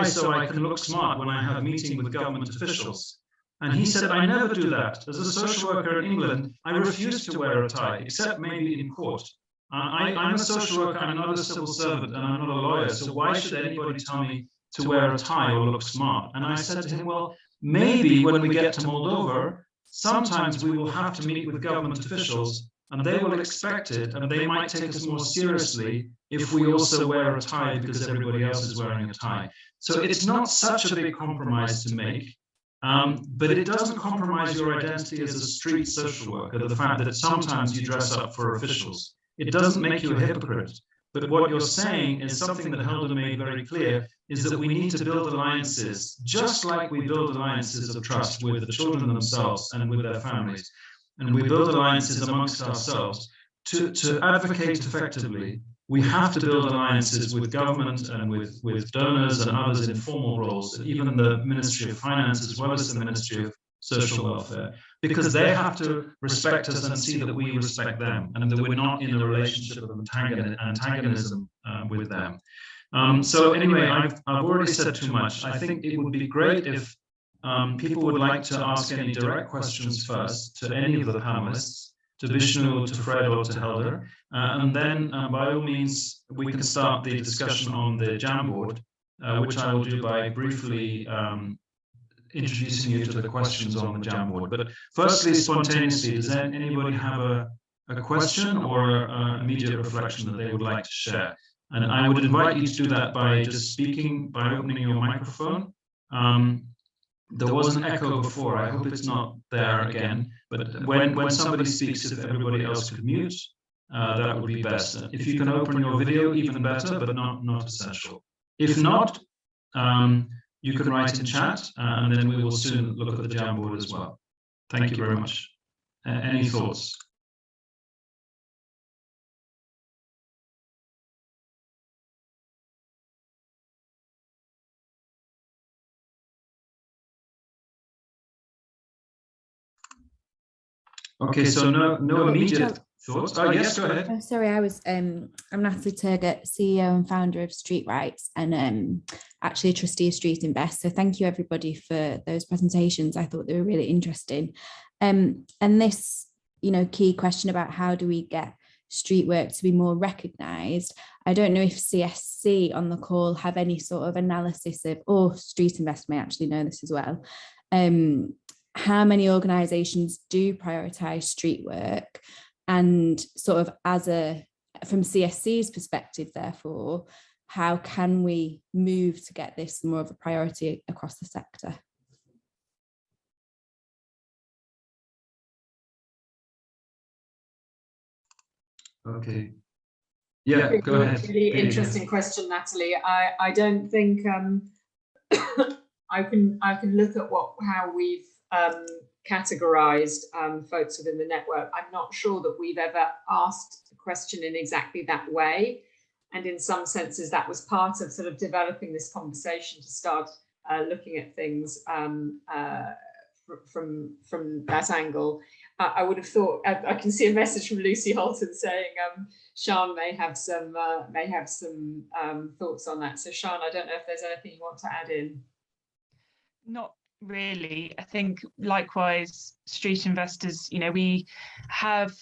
so I can look smart when I have a meeting with government officials. And he said, I never do that. As a social worker in England, I refuse to wear a tie, except maybe in court. I'm a social worker, I'm not a civil servant, and I'm not a lawyer, so why should anybody tell me to wear a tie or look smart. And I said to him, well, maybe when we get to Moldova, sometimes we will have to meet with government officials and they will expect it, and they might take us more seriously if we also wear a tie because everybody else is wearing a tie. So it's not such a big compromise to make, but it doesn't compromise your identity as a street social worker, the fact that sometimes you dress up for officials. It doesn't make you a hypocrite. But what you're saying is something that Helder made very clear, is that we need to build alliances, just like we build alliances of trust with the children themselves and with their families. And we build alliances amongst ourselves. To advocate effectively, we have to build alliances with government and with donors and others in formal roles, even the Ministry of Finance as well as the Ministry of Social Welfare, because they have to respect us and see that we respect them, and that we're not in a relationship of antagonism with them. So anyway, I've already said too much. I think it would be great if people would like to ask any direct questions first to any of the panelists, to Vishnu, to Fred, or to Helder, and then by all means we can start the discussion on the Jamboard, which I will do by briefly introducing you to the questions on the Jamboard. But firstly, spontaneously, does anybody have a question or immediate reflection that they would like to share? And I would invite you to do that by just speaking, by opening your microphone. There was an echo before. I hope it's not there again. But when somebody speaks, if everybody else could mute, that would be best. If you can open your video, even better, but not essential. If not, you can write in chat, and then we will soon look at the Jamboard as well. Thank you very much. Any thoughts? Okay, so no immediate thoughts. Oh, yes, go ahead. Oh, sorry, I'm Natalie Turgott, CEO and founder of Street Rights, and actually a trustee of StreetInvest. So thank you everybody for those presentations. I thought they were really interesting. And this, key question about how do we get street work to be more recognised. I don't know if CSC on the call have any sort of analysis of, or StreetInvest may actually know this as well. How many organisations do prioritise street work, and sort of from CSC's perspective, therefore, how can we move to get this more of a priority across the sector? Okay. Yeah, go ahead. Really interesting question, Natalie. I don't think I can look at how we've categorized folks within the network. I'm not sure that we've ever asked the question in exactly that way. And in some senses, that was part of sort of developing this conversation to start looking at things from that angle. I would have thought, I can see a message from Lucy Holton saying Sian may have some thoughts on that. So Sian, I don't know if there's anything you want to add in. Not really. I think likewise, Street Investors, we have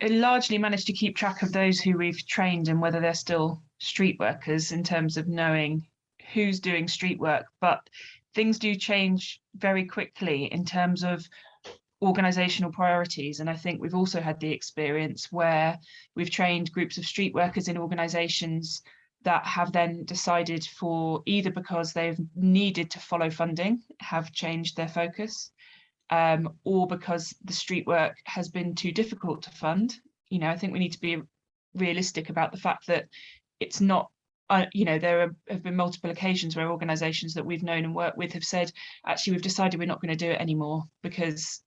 largely managed to keep track of those who we've trained and whether they're still street workers in terms of knowing who's doing street work. But things do change very quickly in terms of organisational priorities. And I think we've also had the experience where we've trained groups of street workers in organisations that have then decided, for either because they've needed to follow funding, have changed their focus, or because the street work has been too difficult to fund. I think we need to be realistic about the fact that it's not, there have been multiple occasions where organisations that we've known and worked with have said, actually, we've decided we're not going to do it anymore because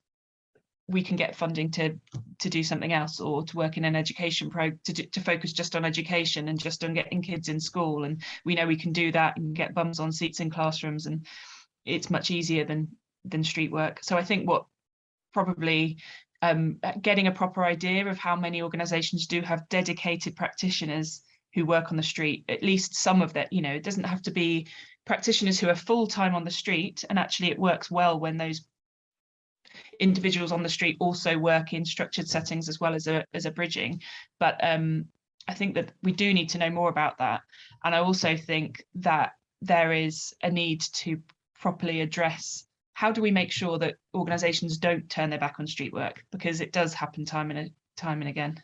we can get funding to do something else, or to work in an education to focus just on education and just on getting kids in school. And we know we can do that and get bums on seats in classrooms, and it's much easier than street work. So I think what probably getting a proper idea of how many organisations do have dedicated practitioners who work on the street, at least some of that, it doesn't have to be practitioners who are full-time on the street. And actually it works well when those individuals on the street also work in structured settings as well as a bridging. But I think that we do need to know more about that. And I also think that there is a need to properly address how do we make sure that organisations don't turn their back on street work, because it does happen time and again.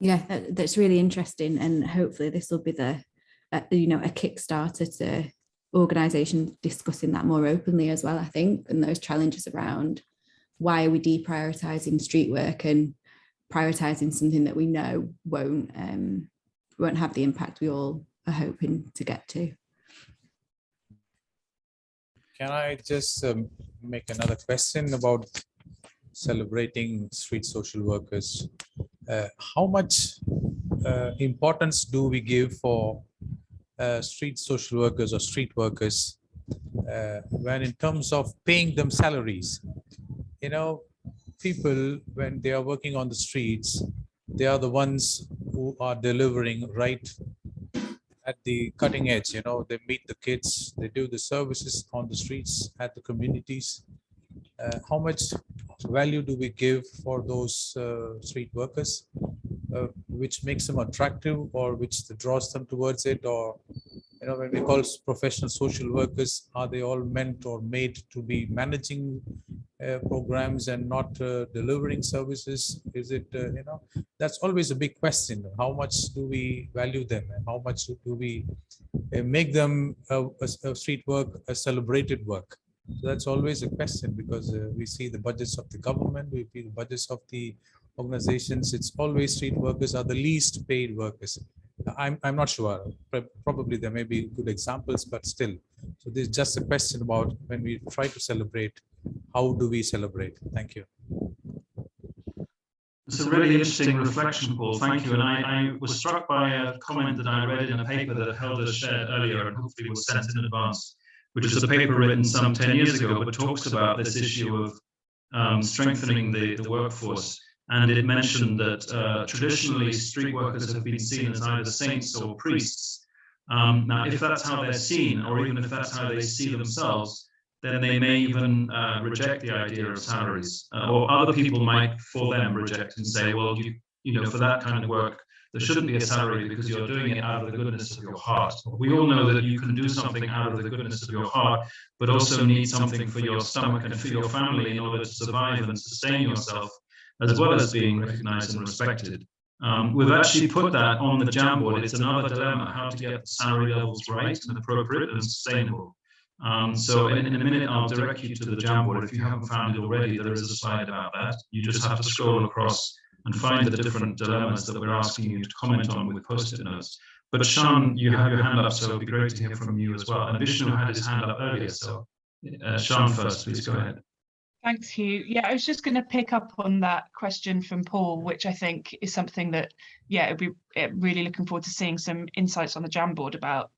Yeah, that's really interesting, and hopefully this will be the a kickstarter to organisations discussing that more openly as well, I think, and those challenges around why are we deprioritising street work and prioritising something that we know won't have the impact we all are hoping to get to. Can I just make another question about celebrating street social workers? How much importance do we give for street social workers or street workers when in terms of paying them salaries? You know, people, when they are working on the streets, they are the ones who are delivering right at the cutting edge. You know, they meet the kids, they do the services on the streets at the communities. How much value do we give for those street workers, which makes them attractive, or which draws them towards it? Or, you know, when we call professional social workers, are they all meant or made to be managing programs and not delivering services? Is it, you know, that's always a big question. How much do we value them, and how much do we make them a street work, a celebrated work? So that's always a question, because we see the budgets of the government, we see the budgets of the organizations. It's always street workers are the least paid workers. I'm not sure. Probably there may be good examples, but still. So there's just a question about when we try to celebrate, how do we celebrate? Thank you. It's a really interesting reflection, Paul. Thank you. And I was struck by a comment that I read in a paper that Helder shared earlier, and hopefully was sent in advance, which is a paper written some 10 years ago, but talks about this issue of strengthening the workforce. And it mentioned that traditionally street workers have been seen as either saints or priests. Now, if that's how they're seen, or even if that's how they see themselves, then they may even reject the idea of salaries, or other people might for them reject and say, well, you know, for that kind of work, there shouldn't be a salary because you're doing it out of the goodness of your heart. We all know that you can do something out of the goodness of your heart, but also need something for your stomach and for your family in order to survive and sustain yourself, as well as being recognized and respected. We've actually put that on the Jamboard. It's another dilemma, how to get the salary levels right and appropriate and sustainable. So in a minute, I'll direct you to the Jamboard. If you haven't found it already, there is a slide about that. You just have to scroll across and find the different dilemmas that we're asking you to comment on with post-it notes. But Sean, you have your hand up, so it'd be great to hear from you as well. And Vishnu had his hand up earlier, so Sean first, please go ahead. Thanks, Hugh. Yeah, I was just going to pick up on that question from Paul, which I think is something that, yeah, it'd be really looking forward to seeing some insights on the Jamboard about.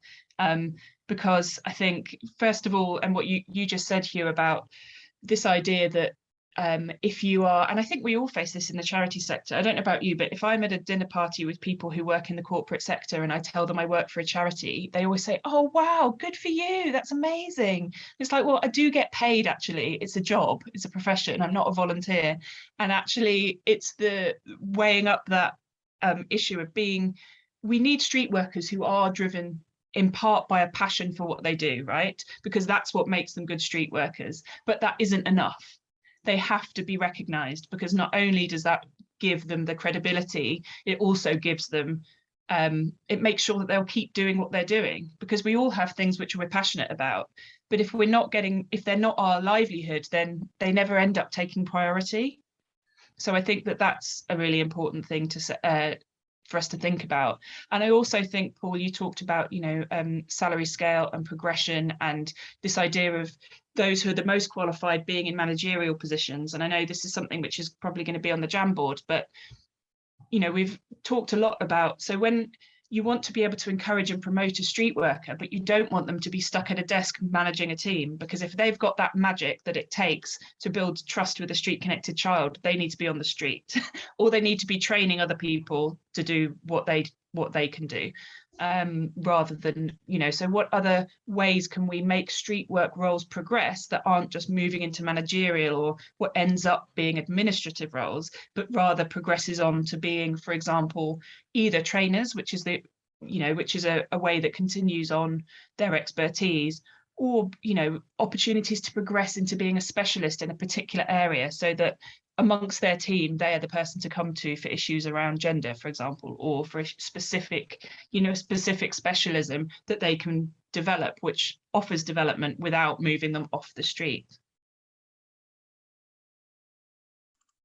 Because I think, first of all, and what you just said, Hugh, about this idea that if you are, and I think we all face this in the charity sector, I don't know about you, but if I'm at a dinner party with people who work in the corporate sector and I tell them I work for a charity, they always say, oh, wow, good for you, that's amazing. It's like, well, I do get paid, actually. It's a job, it's a profession, I'm not a volunteer. And actually, it's the weighing up that issue of being, we need street workers who are driven in part by a passion for what they do, right? Because that's what makes them good street workers. But that isn't enough. They have to be recognised, because not only does that give them the credibility, it also gives them, it makes sure that they'll keep doing what they're doing, because we all have things which we're passionate about. But if they're not our livelihood, then they never end up taking priority. So I think that that's a really important thing to for us to think about. And I also think, Paul, you talked about, you know, salary scale and progression, and this idea of those who are the most qualified being in managerial positions. And I know this is something which is probably going to be on the Jamboard, but, you know, we've talked a lot about, so when you want to be able to encourage and promote a street worker, but you don't want them to be stuck at a desk managing a team, because if they've got that magic that it takes to build trust with a street connected child, they need to be on the street or they need to be training other people to do what they can do, rather than, you know, so what other ways can we make street work roles progress that aren't just moving into managerial or what ends up being administrative roles, but rather progresses on to being, for example, either trainers, which is the which is a way that continues on their expertise, or, opportunities to progress into being a specialist in a particular area, so that amongst their team, they are the person to come to for issues around gender, for example, or for a specific specialism that they can develop, which offers development without moving them off the street.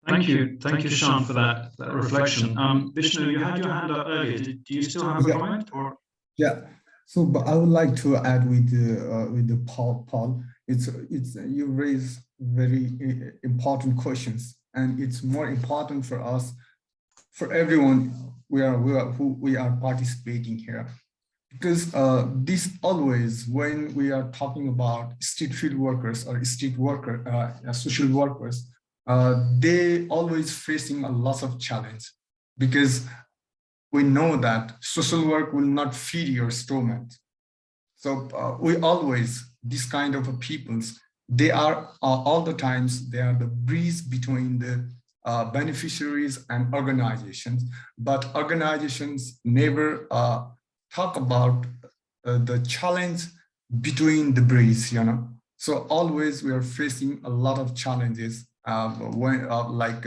Thank you, Sean, for that reflection. Vishnu, you had your hand up earlier. Do you still have a comment? Or yeah, so but I would like to add with the Paul. It's you raise very important questions, and it's more important for us, for everyone who we are participating here, because this always, when we are talking about street field workers or street worker, social workers, they always facing a lot of challenge, because we know that social work will not feed your stomach. So we always, this kind of peoples, they are all the times, they are the bridge between the beneficiaries and organizations, but organizations never talk about the challenge between the bridge, So always we are facing a lot of challenges, like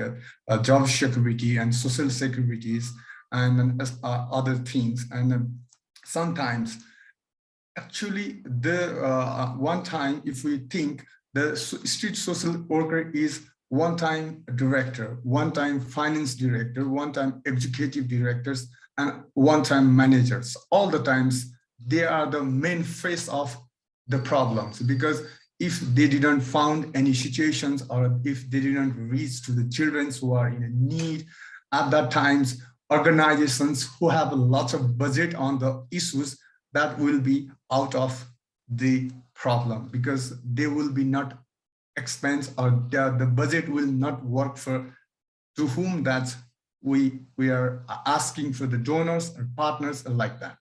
job security and social securities and other things. And sometimes, actually, the one time, if we think, the street social worker is one-time director, one-time finance director, one-time executive directors, and one-time managers. All the times, they are the main face of the problems, because if they didn't found any situations, or if they didn't reach to the children who are in need, at that times, organizations who have a lot of budget on the issues, that will be out of the problem, because they will be not expense, or the budget will not work for to whom that we are asking for the donors or partners like that.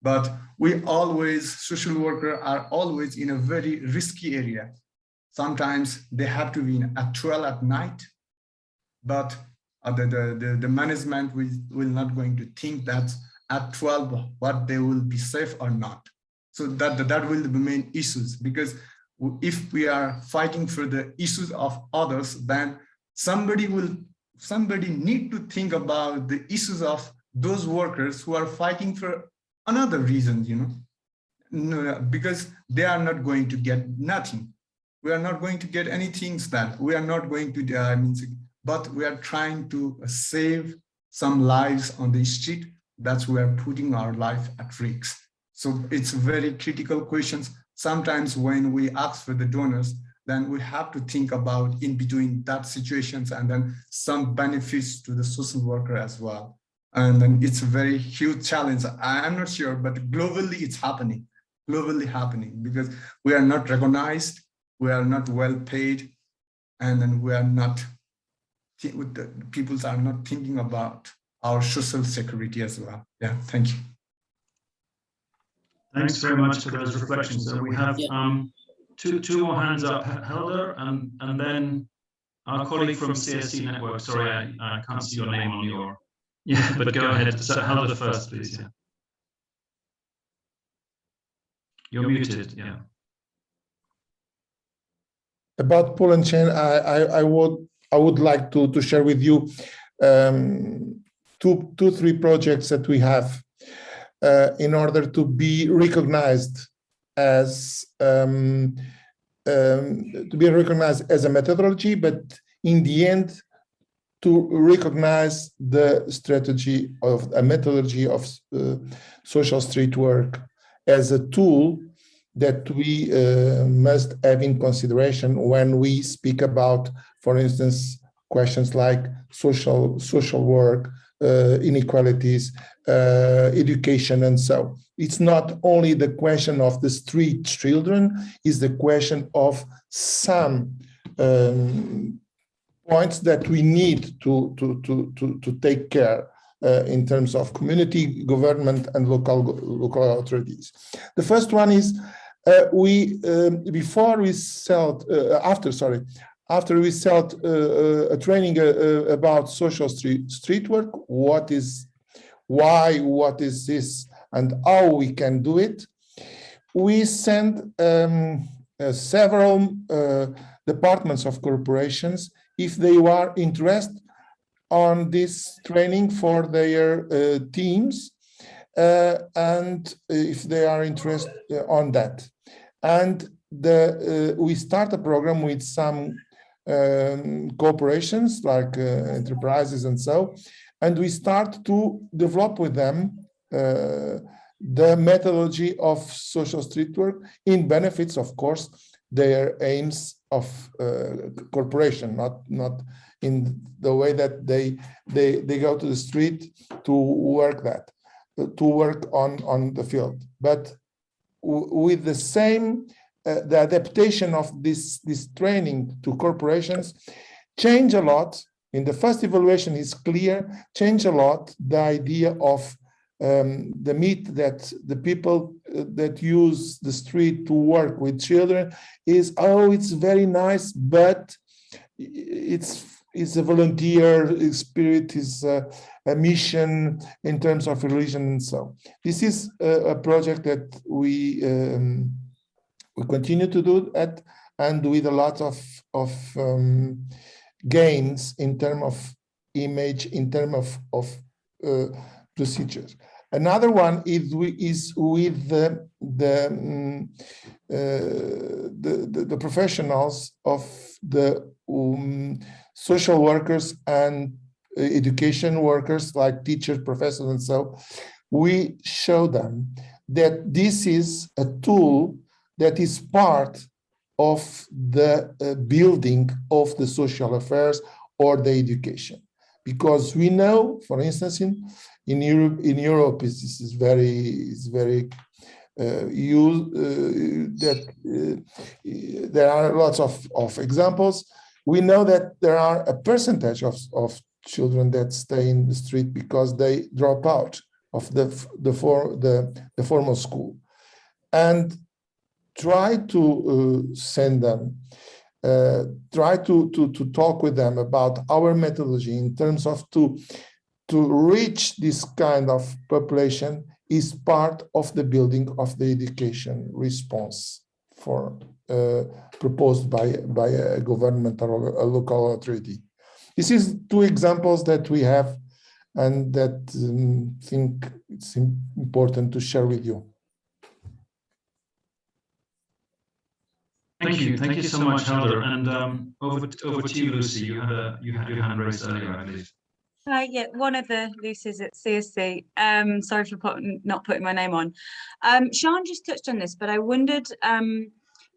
But we always, social workers are always in a very risky area. Sometimes they have to be at 12 at night, but the management will not going to think that at 12 what they will be safe or not. So that will be the main issues, because if we are fighting for the issues of others, then somebody need to think about the issues of those workers who are fighting for another reason, because they are not going to get nothing. We are not going to get anything that we are not going to, but we are trying to save some lives on the street. That's we are putting our life at risk. So it's very critical questions. Sometimes when we ask for the donors, then we have to think about in between that situations, and then some benefits to the social worker as well. And then it's a very huge challenge. I'm not sure, but globally it's happening, because we are not recognized, we are not well paid, and then we are not, the peoples are not thinking about our social security as well. Yeah, thank you. Thanks very much for those reflections. So we have two more hands up, Helder, and then our colleague from CSC Network. Sorry, I can't see your name on your. Yeah, but go ahead. So Helder first, please. Yeah. You're muted. Yeah. About Paul and Chen, I would like to share with you three projects that we have in order to be recognized as a methodology, but in the end to recognize the strategy of a methodology of social street work as a tool that we must have in consideration when we speak about, for instance, questions like social work, inequalities, education, and so. It's not only the question of the street children, it's the question of some points that we need to take care in terms of community, government, and local authorities. The first one is after we start a training about social street work, what is this and how we can do it, we send several departments of corporations if they are interested on this training for their teams, and if they are interested on that. And we start a program with some corporations like enterprises and so, and we start to develop with them the methodology of social street work in benefits, of course, their aims of corporation, not in the way that they go to the street to work on the field, but with the same the adaptation of this training to corporations change a lot. In the first evaluation is clear, change a lot the idea of the myth that the people that use the street to work with children is, oh, it's very nice, but it's a volunteer spirit, is a mission in terms of religion and so. This is a project that we continue to do that, and with a lot of gains in terms of image, in terms of procedures. Another one is with the professionals of the social workers and education workers, like teachers, professors, and so. We show them that this is a tool that is part of the building of the social affairs or the education, because we know, for instance, in Europe, this is very there are lots of examples. We know that there are a percentage of children that stay in the street because they drop out of the formal school, and try to send them, try to talk with them about our methodology in terms of to reach this kind of population is part of the building of the education response for proposed by a government or a local authority. This is two examples that we have, and that think it's important to share with you. Thank you so much, Helder. And over to you, Lucy. You had your hand raised earlier, I believe. Yeah, one of the Lucy's at CSC. Sorry for not putting my name on. Sian just touched on this, but I wondered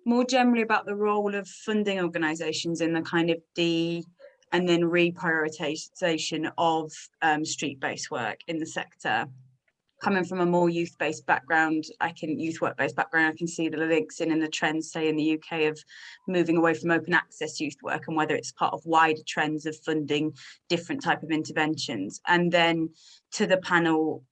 more generally about the role of funding organisations in the kind of and then reprioritisation of street-based work in the sector. Coming from a more youth-based background, youth work-based background, I can see the links in the trends, say in the UK, of moving away from open access youth work, and whether it's part of wider trends of funding different type of interventions. And then to the panel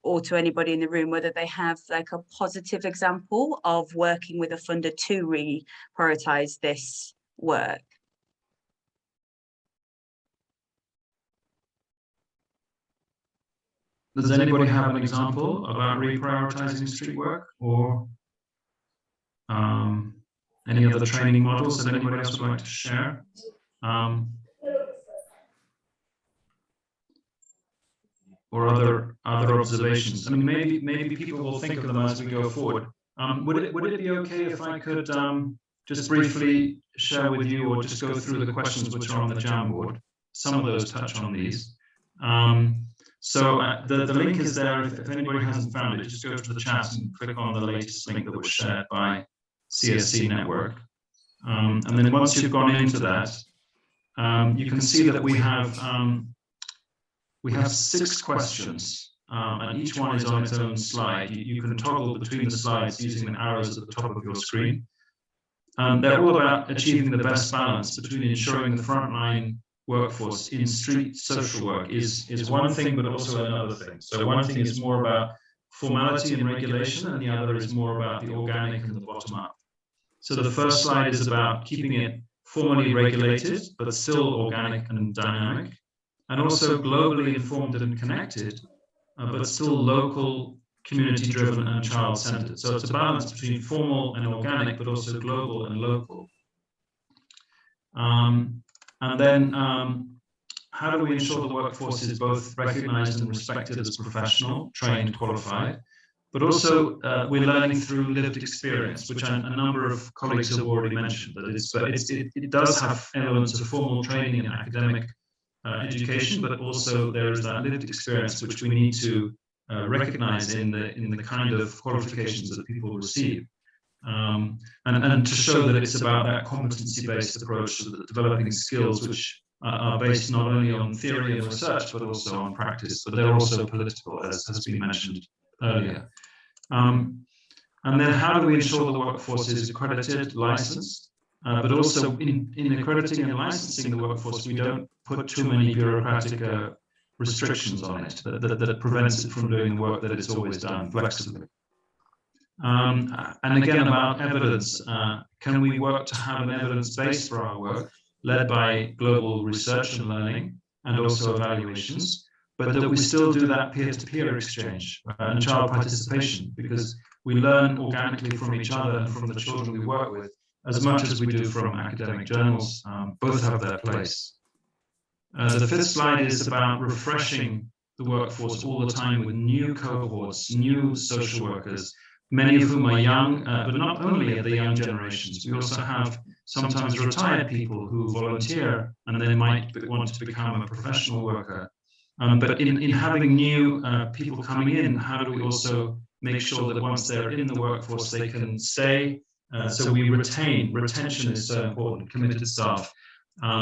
or to anybody in the room, whether they have like a positive example of working with a funder to reprioritise this work. Does anybody have an example about reprioritizing street work, or any other training models that anybody else would like to share? Or other observations? I mean, maybe people will think of them as we go forward. Would it be okay if I could just briefly share with you, or just go through the questions which are on the Jamboard? Some of those touch on these. So the link is there. If anybody hasn't found it, just go to the chat and click on the latest link that was shared by CSC Network. And then once you've gone into that, you can see that we have 6 questions, and each one is on its own slide. You can toggle between the slides using the arrows at the top of your screen. They're all about achieving the best balance between ensuring the frontline workforce in street social work is one thing, but also another thing. So one thing is more about formality and regulation, and the other is more about the organic and the bottom up. So the first slide is about keeping it formally regulated, but still organic and dynamic, and also globally informed and connected, but still local community-driven and child-centered. So it's a balance between formal and organic, but also global and local. And then how do we ensure the workforce is both recognized and respected as professional, trained, qualified, but also we're learning through lived experience, which a number of colleagues have already mentioned, that it does have elements of formal training and academic education, but also there is that lived experience which we need to recognize in the kind of qualifications that people receive. And to show that it's about that competency-based approach to developing skills which are based not only on theory and research, but also on practice, but they're also political, as has been mentioned earlier. And then how do we ensure the workforce is accredited, licensed, but also in accrediting and licensing the workforce, we don't put too many bureaucratic restrictions on it that prevents it from doing the work that it's always done flexibly. And again, about evidence, can we work to have an evidence base for our work led by global research and learning and also evaluations, but that we still do that peer-to-peer exchange and child participation, because we learn organically from each other and from the children we work with as much as we do from academic journals. Both have their place. The fifth slide is about refreshing the workforce all the time with new cohorts, new social workers, many of whom are young, but not only are they young generations. We also have sometimes retired people who volunteer and they might want to become a professional worker. But in having new people coming in, how do we also make sure that once they're in the workforce, they can stay? So we retention is so important, committed staff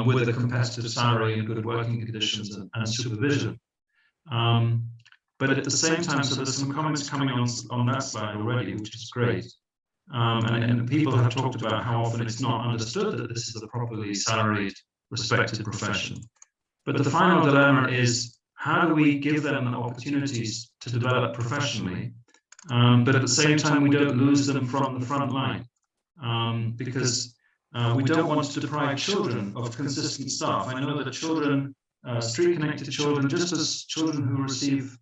with a competitive salary and good working conditions and supervision. But at the same time, so there's some comments coming on that slide already, which is great. And people have talked about how often it's not understood that this is a properly salaried, respected profession. But the final dilemma is, how do we give them opportunities to develop professionally, but at the same time we don't lose them from the front line? Because we don't want to deprive children of consistent staff. I know that children, street-connected children, just as children who receive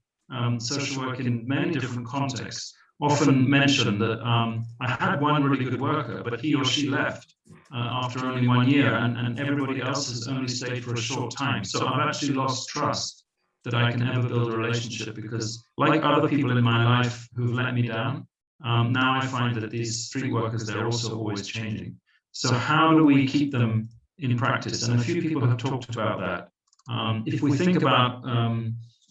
social work in many different contexts, often mention that I had one really good worker, but he or she left after only 1 year, and everybody else has only stayed for a short time. So I've actually lost trust that I can ever build a relationship, because like other people in my life who've let me down, now I find that these street workers, they're also always changing. So how do we keep them in practice? And a few people have talked about that. If we think about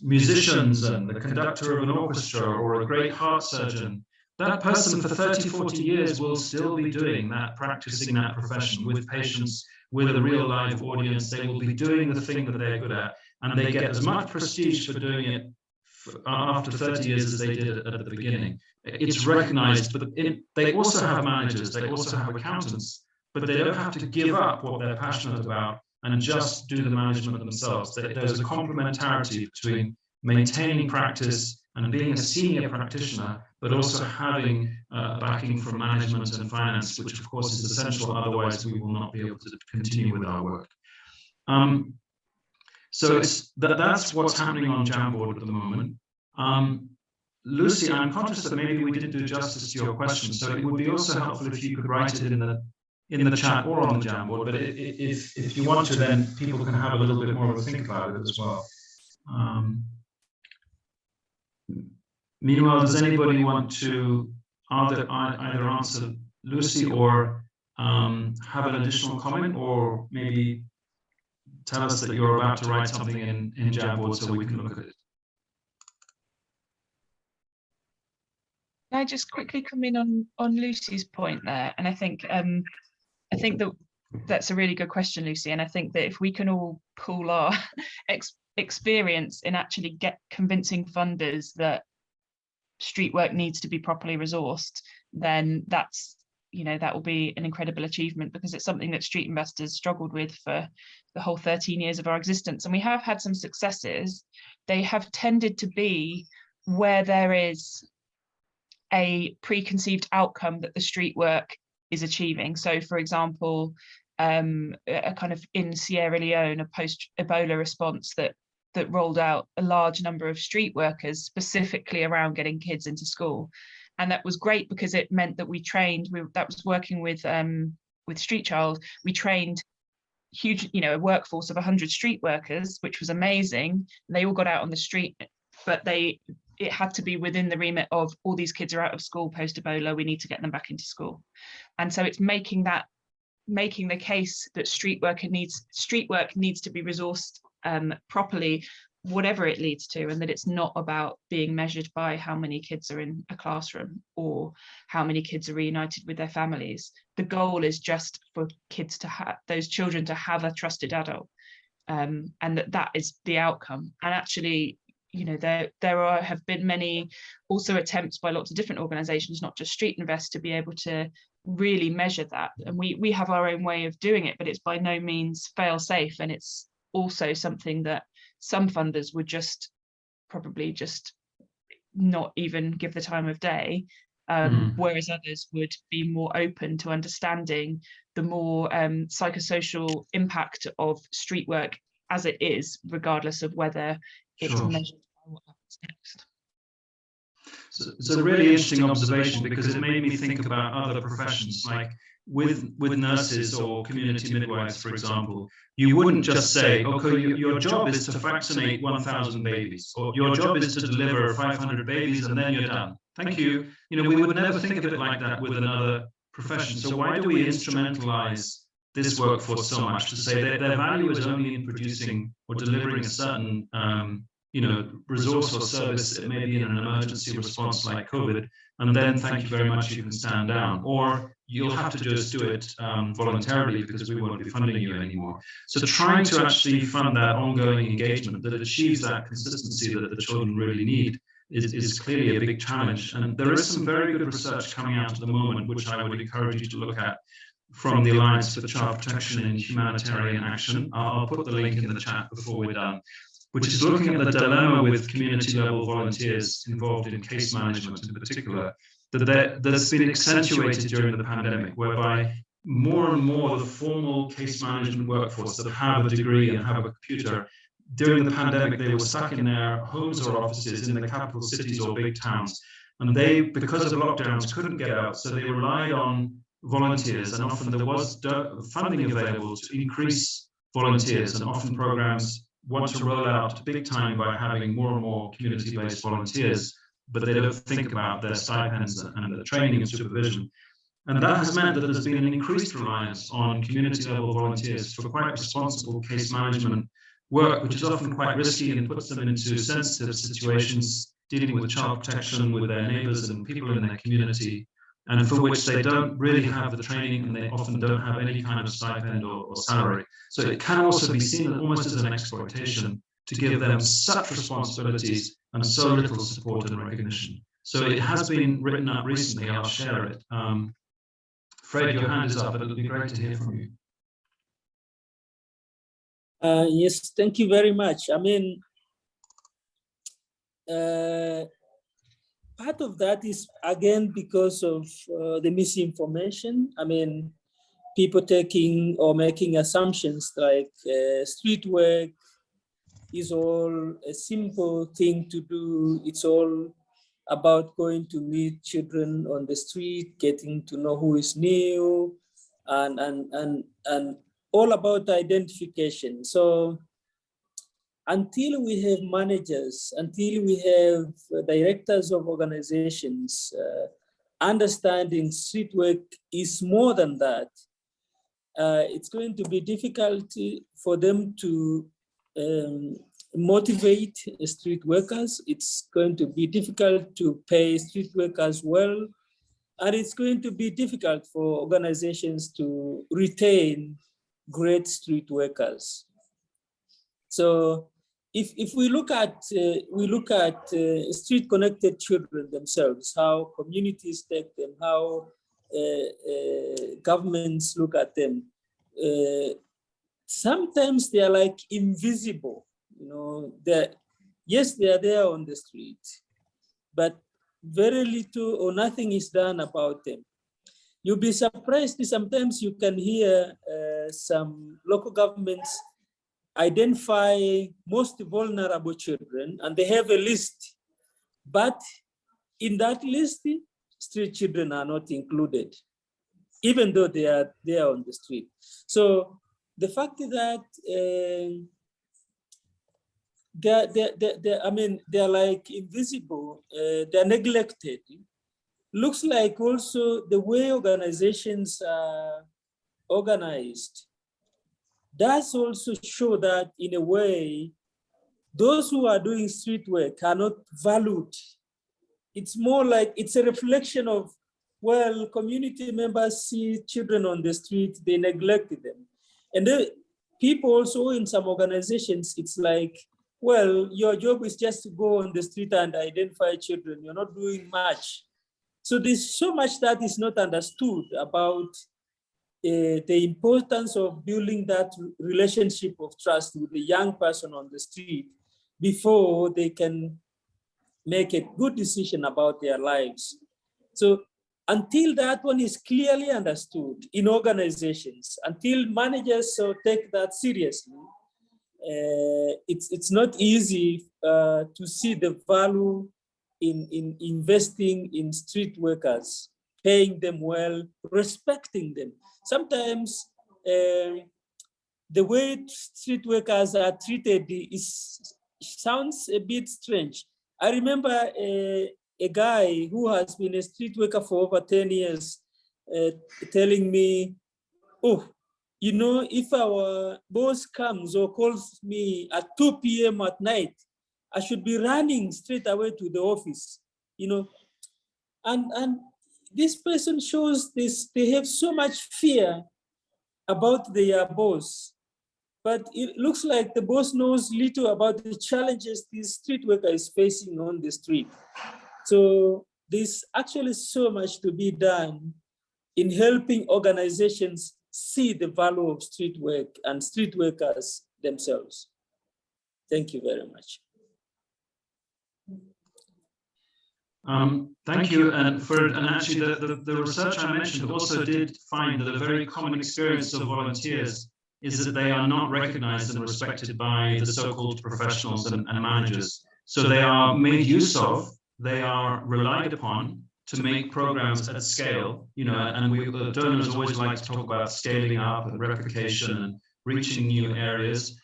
musicians and the conductor of an orchestra or a great heart surgeon, that person for 30, 40 years will still be doing that, practicing that profession with patients, with a real live audience. They will be doing the thing that they're good at, and they get as much prestige for doing it after 30 years as they did at the beginning. It's recognized, but they also have managers, they also have accountants, but they don't have to give up what they're passionate about and just do the management themselves. There's a complementarity between maintaining practice and being a senior practitioner, but also having backing from management and finance, which of course is essential, otherwise we will not be able to continue with our work. So that's what's happening on Jamboard at the moment. Lucy, I'm conscious that maybe we didn't do justice to your question, so it would be also helpful if you could write it in the chat or on the Jamboard, but if you want to, then people can have a little bit more of a think about it as well. Meanwhile, does anybody want to either answer Lucy or have an additional comment, or maybe tell us that you're about to write something in Jamboard so we can look at it? Can I just quickly come in on Lucy's point there? And I think that that's a really good question, Lucy. And I think that if we can all pool our experience in actually convincing funders that street work needs to be properly resourced, then that's, that will be an incredible achievement, because it's something that StreetInvest has struggled with for the whole 13 years of our existence. And we have had some successes. They have tended to be where there is a preconceived outcome that the street work is achieving. So for example, a kind of in Sierra Leone, a post-Ebola response that that rolled out a large number of street workers specifically around getting kids into school. And that was great because it meant that we trained, that was working with Street Child, we trained huge, a workforce of 100 street workers, which was amazing. They all got out on the street, but it had to be within the remit of all these kids are out of school post-Ebola, we need to get them back into school. And so it's making the case that street work needs to be resourced properly, whatever it leads to, and that it's not about being measured by how many kids are in a classroom or how many kids are reunited with their families. The goal is just for kids to have, those children to have a trusted adult, and that is the outcome. And actually, there have been many also attempts by lots of different organizations, not just StreetInvest, to be able to really measure that. And we have our own way of doing it, but it's by no means fail safe. And it's also something that some funders would probably just not even give the time of day, whereas others would be more open to understanding the more psychosocial impact of street work as it is, regardless of whether it's measured by what happens next. So it's a really interesting observation, because it made me think about other professions, like with nurses or community midwives, for example. You wouldn't just say, okay, your job is to vaccinate 1,000 babies, or your job is to deliver 500 babies and then you're done. Thank you. We would never think of it like that with another profession. So why do we instrumentalize this workforce so much to say that their value is only in producing or delivering a certain resource or service, it may be in an emergency response like COVID, and then thank you very much, you can stand down, or you'll have to just do it voluntarily because we won't be funding you anymore. So trying to actually fund that ongoing engagement that achieves that consistency that the children really need is clearly a big challenge. And there is some very good research coming out at the moment, which I would encourage you to look at, from the Alliance for Child Protection and Humanitarian Action. I'll put the link in the chat before we're done, which is looking at the dilemma with community-level volunteers involved in case management in particular, that's been accentuated during the pandemic, whereby more and more the formal case management workforce that have a degree and have a computer, during the pandemic, they were stuck in their homes or offices in the capital cities or big towns. And they, because of lockdowns, couldn't get out, so they relied on volunteers, and often there was funding available to increase volunteers, and often programs want to roll out big time by having more and more community-based volunteers, but they don't think about their stipends and the training and supervision. And that has meant that there's been an increased reliance on community-level volunteers for quite responsible case management work, which is often quite risky and puts them into sensitive situations, dealing with child protection with their neighbors and people in their community, and for which they don't really have the training, and they often don't have any kind of stipend or salary. So it can also be seen almost as an exploitation to give them such responsibilities and so little support and recognition. So it has been written up recently. I'll share it. Fred, your hand is up, but it'll be great to hear from you. Yes, thank you very much. I mean, part of that is, again, because of the misinformation. I mean, people taking or making assumptions like street work is all a simple thing to do. It's all about going to meet children on the street, getting to know who is new, and all about identification. So until we have managers, until we have directors of organizations understanding street work is more than that, it's going to be difficult for them to motivate street workers. It's going to be difficult to pay street workers well, and it's going to be difficult for organizations to retain great street workers. So if we look at street connected children themselves, how communities take them, how governments look at them, sometimes they are like invisible. You know, yes, they are there on the street, but very little or nothing is done about them. You'll be surprised, sometimes you can hear some local governments identify most vulnerable children, and they have a list. But in that list, street children are not included, even though they are there on the street. So the fact that they're like invisible, they're neglected, looks like also the way organizations are organized does also show that in a way, those who are doing street work are not valued. It's more like it's a reflection of, well, community members see children on the street, they neglect them. And then people also in some organizations, it's like, well, your job is just to go on the street and identify children. You're not doing much. So there's so much that is not understood about the importance of building that relationship of trust with the young person on the street before they can make a good decision about their lives. So until that one is clearly understood in organizations, until managers take that seriously, it's not easy to see the value in investing in street workers, paying them well, respecting them. Sometimes the way street workers are treated sounds a bit strange. I remember a guy who has been a street worker for over 10 years telling me, oh, you know, if our boss comes or calls me at 2 p.m. at night, I should be running straight away to the office, you know. And this person shows this, they have so much fear about their boss, but it looks like the boss knows little about the challenges this street worker is facing on the street. So there's actually so much to be done in helping organizations see the value of street work and street workers themselves. Thank you very much. Thank you. And actually the research I mentioned also did find that a very common experience of volunteers is that they are not recognized and respected by the so-called professionals and managers. So they are made use of, they are relied upon to make programs at scale, you know, and the donors always like to talk about scaling up and replication and reaching new areas.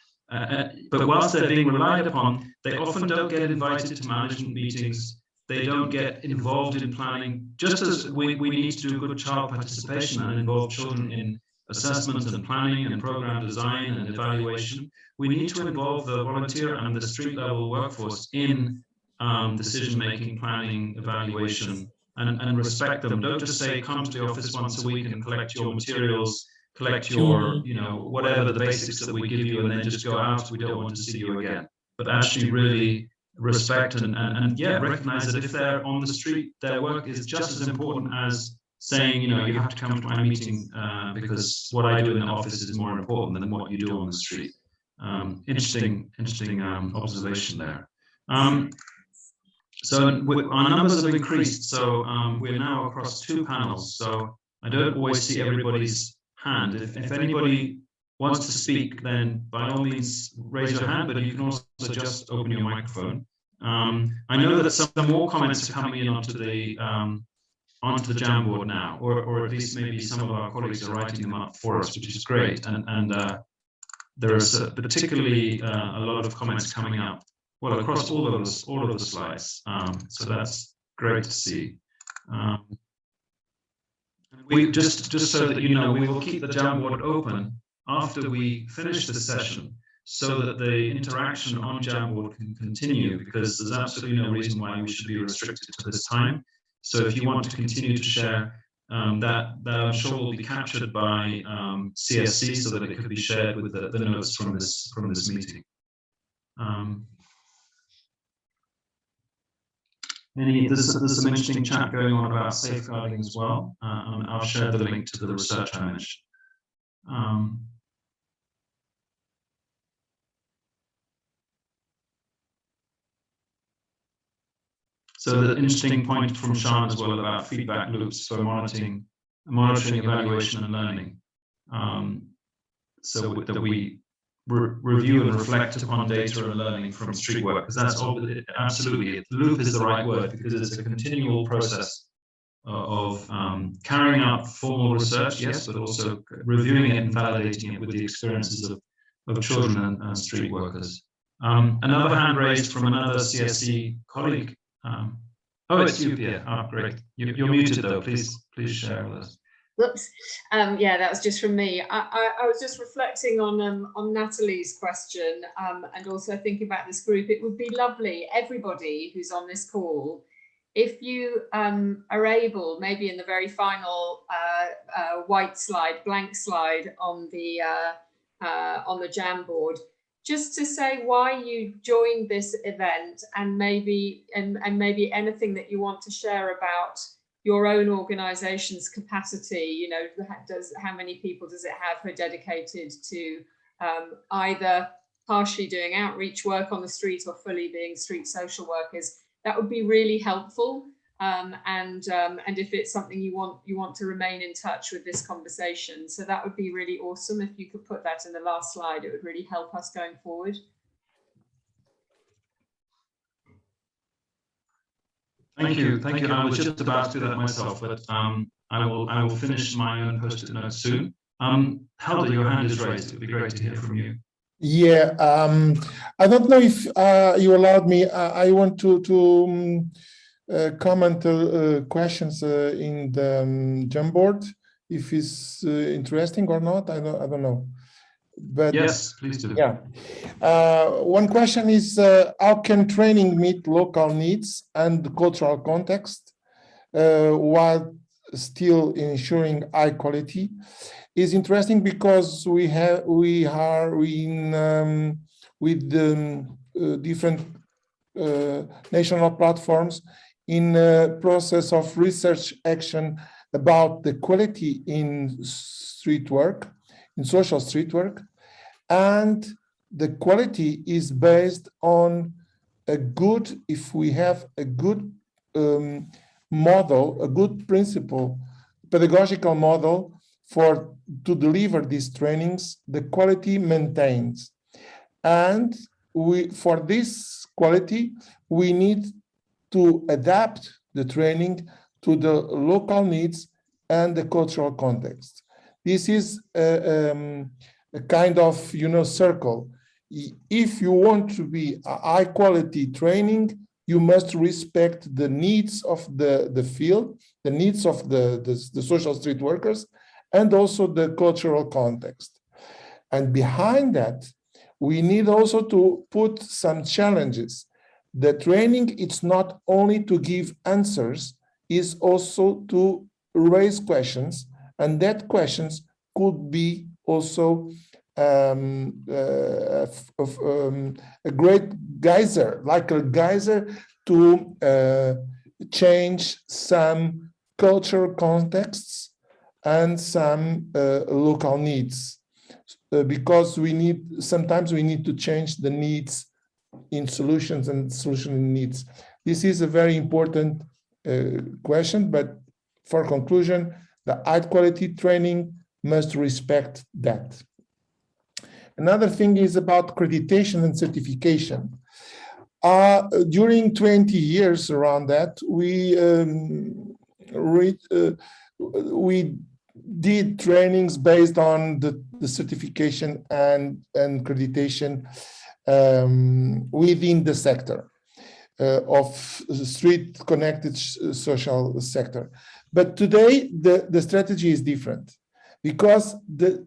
But whilst they're being relied upon, they often don't get invited to management meetings. They don't get involved in planning, just as we need to do good child participation and involve children in assessment and planning and program design and evaluation. We need to involve the volunteer and the street level workforce in decision-making, planning, evaluation, and respect them. Don't just say, come to the office once a week and collect your materials, collect your, you know, whatever the basics that we give you, and then just go out, we don't want to see you again. But actually really respect and yeah, recognize that if they're on the street, their work is just as important as saying, you know, you have to come to my meeting because what I do in the office is more important than what you do on the street. Interesting observation there. So our numbers have increased, so we're now across 2 panels. So I don't always see everybody's hand. If anybody wants to speak, then by all means raise your hand, but you can also just open your microphone. I know that some more comments are coming in onto the Jamboard now, or at least maybe some of our colleagues are writing them up for us, which is great. And there is particularly a lot of comments coming up, well, across all of the slides. So that's great to see. We just so that you know, we will keep the Jamboard open after we finish the session, so that the interaction on Jamboard can continue, because there's absolutely no reason why we should be restricted to this time. So if you want to continue to share, that I'm sure will be captured by CSC, so that it could be shared with the notes from this meeting. There's some interesting chat going on about safeguarding as well, and I'll share the link to the research I mentioned. So the interesting point from Sean as well about feedback loops for monitoring, evaluation, and learning. So that we review and reflect upon data and learning from street work, because that's absolutely, loop is the right word, because it's a continual process of carrying out formal research, yes, but also reviewing it and validating it with the experiences of children and street workers. Another hand raised from another CSC colleague. Oh, it's you, Pia. Oh, great. You're muted though. Please share with us. Whoops. Yeah, that was just from me. I was just reflecting on Natalie's question and also thinking about this group. It would be lovely, everybody who's on this call, if you are able, maybe in the very final white slide, blank slide on the Jamboard, just to say why you joined this event and maybe anything that you want to share about your own organization's capacity. You know, how many people does it have who are dedicated to either partially doing outreach work on the street or fully being street social workers? That would be really helpful. And if it's something you want to remain in touch with this conversation, so that would be really awesome. If you could put that in the last slide, it would really help us going forward. Thank you. I was just about to do that myself, but I will finish my own post-it notes soon. Helder, your hand is raised. It would be great to hear from you. Yeah, I don't know if you allowed me. I want to comment questions in the Jamboard, if it's interesting or not. I don't know. But yes, please do. Yeah. One question is, how can training meet local needs and cultural context while still ensuring high quality? Is interesting because we are in with the different national platforms in a process of research action about the quality in street work, in social street work, and the quality is based on a good, if we have a good model, a good principle, pedagogical model to deliver these trainings, the quality maintains. And for this quality, we need to adapt the training to the local needs and the cultural context. This is a kind of, circle. If you want to be a high quality training, you must respect the needs of the field, the needs of the social street workers, and also the cultural context. And behind that, we need also to put some challenges. The training, it's not only to give answers, is also to raise questions, and that questions could be also a great geyser, like a geyser to change some cultural contexts and some local needs, because sometimes we need to change the needs in solutions and solution in needs. This is a very important question, but for conclusion, the high quality training must respect that. Another thing is about accreditation and certification. During 20 years around that, we did trainings based on the certification and accreditation within the sector of street connected social sector. But today, the strategy is different, because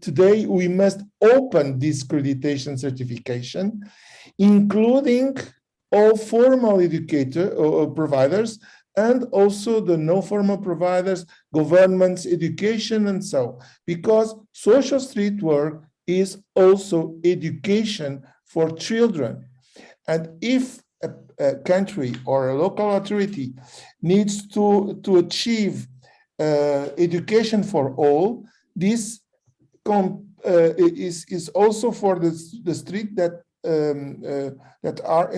today we must open this accreditation certification, including all formal educator or providers, and also the no formal providers, governments, education, and so, because social street work is also education for children. And if a country or a local authority needs to achieve education for all, this is also for the street that are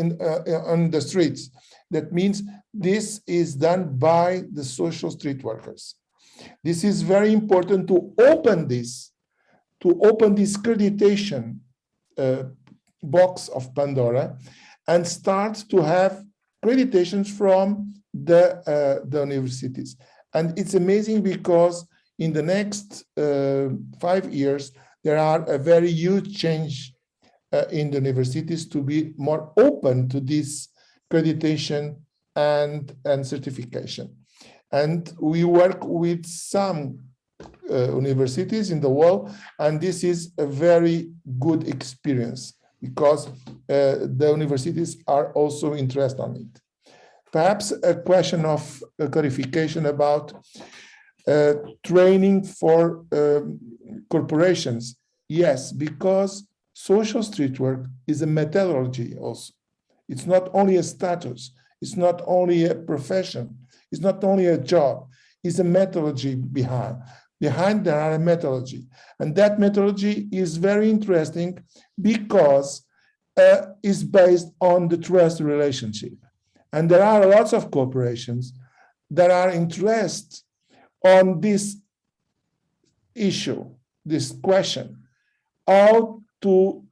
on the streets. That means this is done by the social street workers. This is very important to open this accreditation box of Pandora and start to have accreditations from the universities. And it's amazing because in the next 5 years, there are a very huge change in the universities to be more open to this accreditation and certification. And we work with some universities in the world, and this is a very good experience because the universities are also interested on it. Perhaps a question of clarification about training for corporations. Yes, because social street work is a methodology also. It's not only a status, it's not only a profession, it's not only a job, it's a methodology behind. Behind there are a methodology. And that methodology is very interesting because it's based on the trust relationship. And there are lots of corporations that are interested on this issue, this question, how to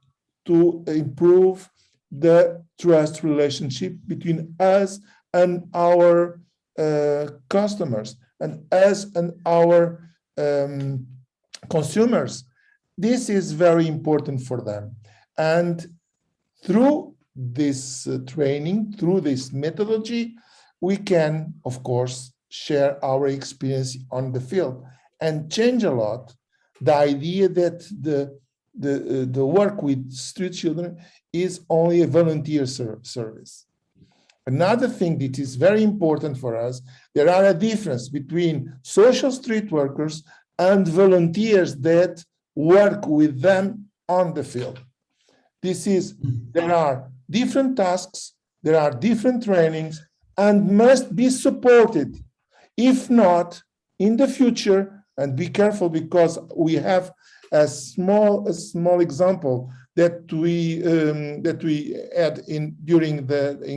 improve the trust relationship between us and our customers and us and our consumers. This is very important for them. And through this training, through this methodology, we can, of course, share our experience on the field and change a lot the idea that the work with street children is only a volunteer service. Another thing that is very important for us, there are a difference between social street workers and volunteers that work with them on the field. There are different tasks, there are different trainings, and must be supported. If not, in the future, and be careful because we have a small example that we had in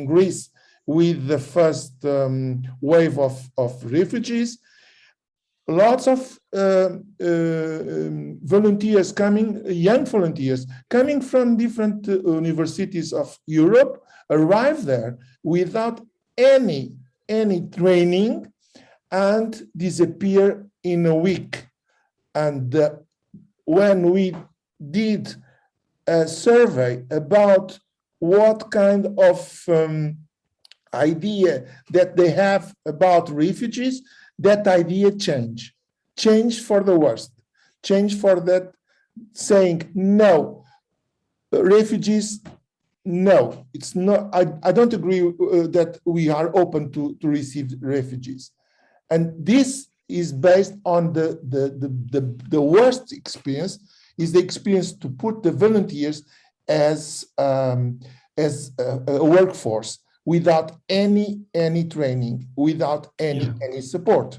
Greece with the first wave of refugees. Lots of volunteers coming, young volunteers coming from different universities of Europe, arrive there without any training and disappear in a week. And when we did a survey about what kind of idea that they have about refugees, that idea changed for the worst, changed for that, saying no, refugees, no, it's not. I don't agree that we are open to receive refugees, and this is based on the worst experience is the experience to put the volunteers as a workforce without any training, without any support.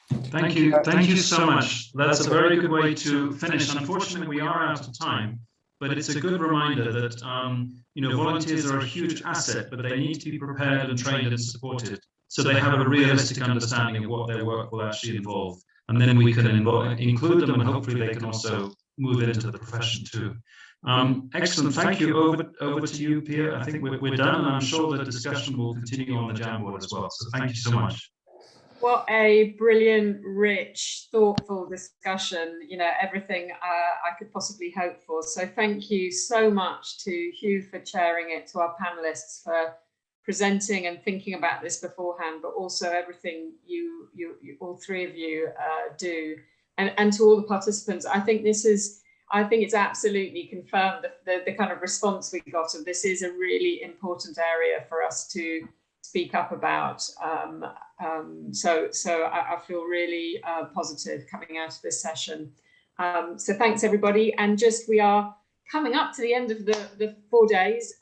Thank you so much. That's a very good way to finish. Unfortunately, we are out of time, but it's a good reminder that volunteers are a huge asset, but they need to be prepared and trained and supported so they have a realistic understanding of what their work will actually involve. And then we can include them, and hopefully they can also move into the profession too. Excellent. Thank you. Over to you, Pia. I think we're done, and I'm sure the discussion will continue on the Jamboard as well. So thank you so much. What a brilliant, rich, thoughtful discussion, everything I could possibly hope for. So thank you so much to Hugh for chairing it, to our panelists for presenting and thinking about this beforehand, but also everything you all three of you do, and to all the participants. I think it's absolutely confirmed the kind of response we got, and this is a really important area for us to speak up about. So I feel really positive coming out of this session. So thanks everybody, and we are coming up to the end of the 4 days.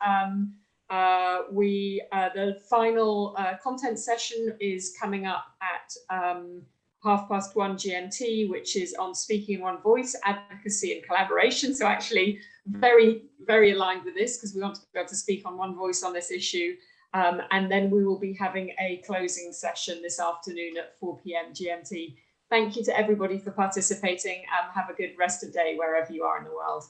The final content session is coming up at 1:30 GMT, which is on speaking in one voice, advocacy and collaboration. So actually very, very aligned with this, because we want to be able to speak on one voice on this issue. And then we will be having a closing session this afternoon at 4 p.m. GMT. Thank you to everybody for participating. Have a good rest of day wherever you are in the world.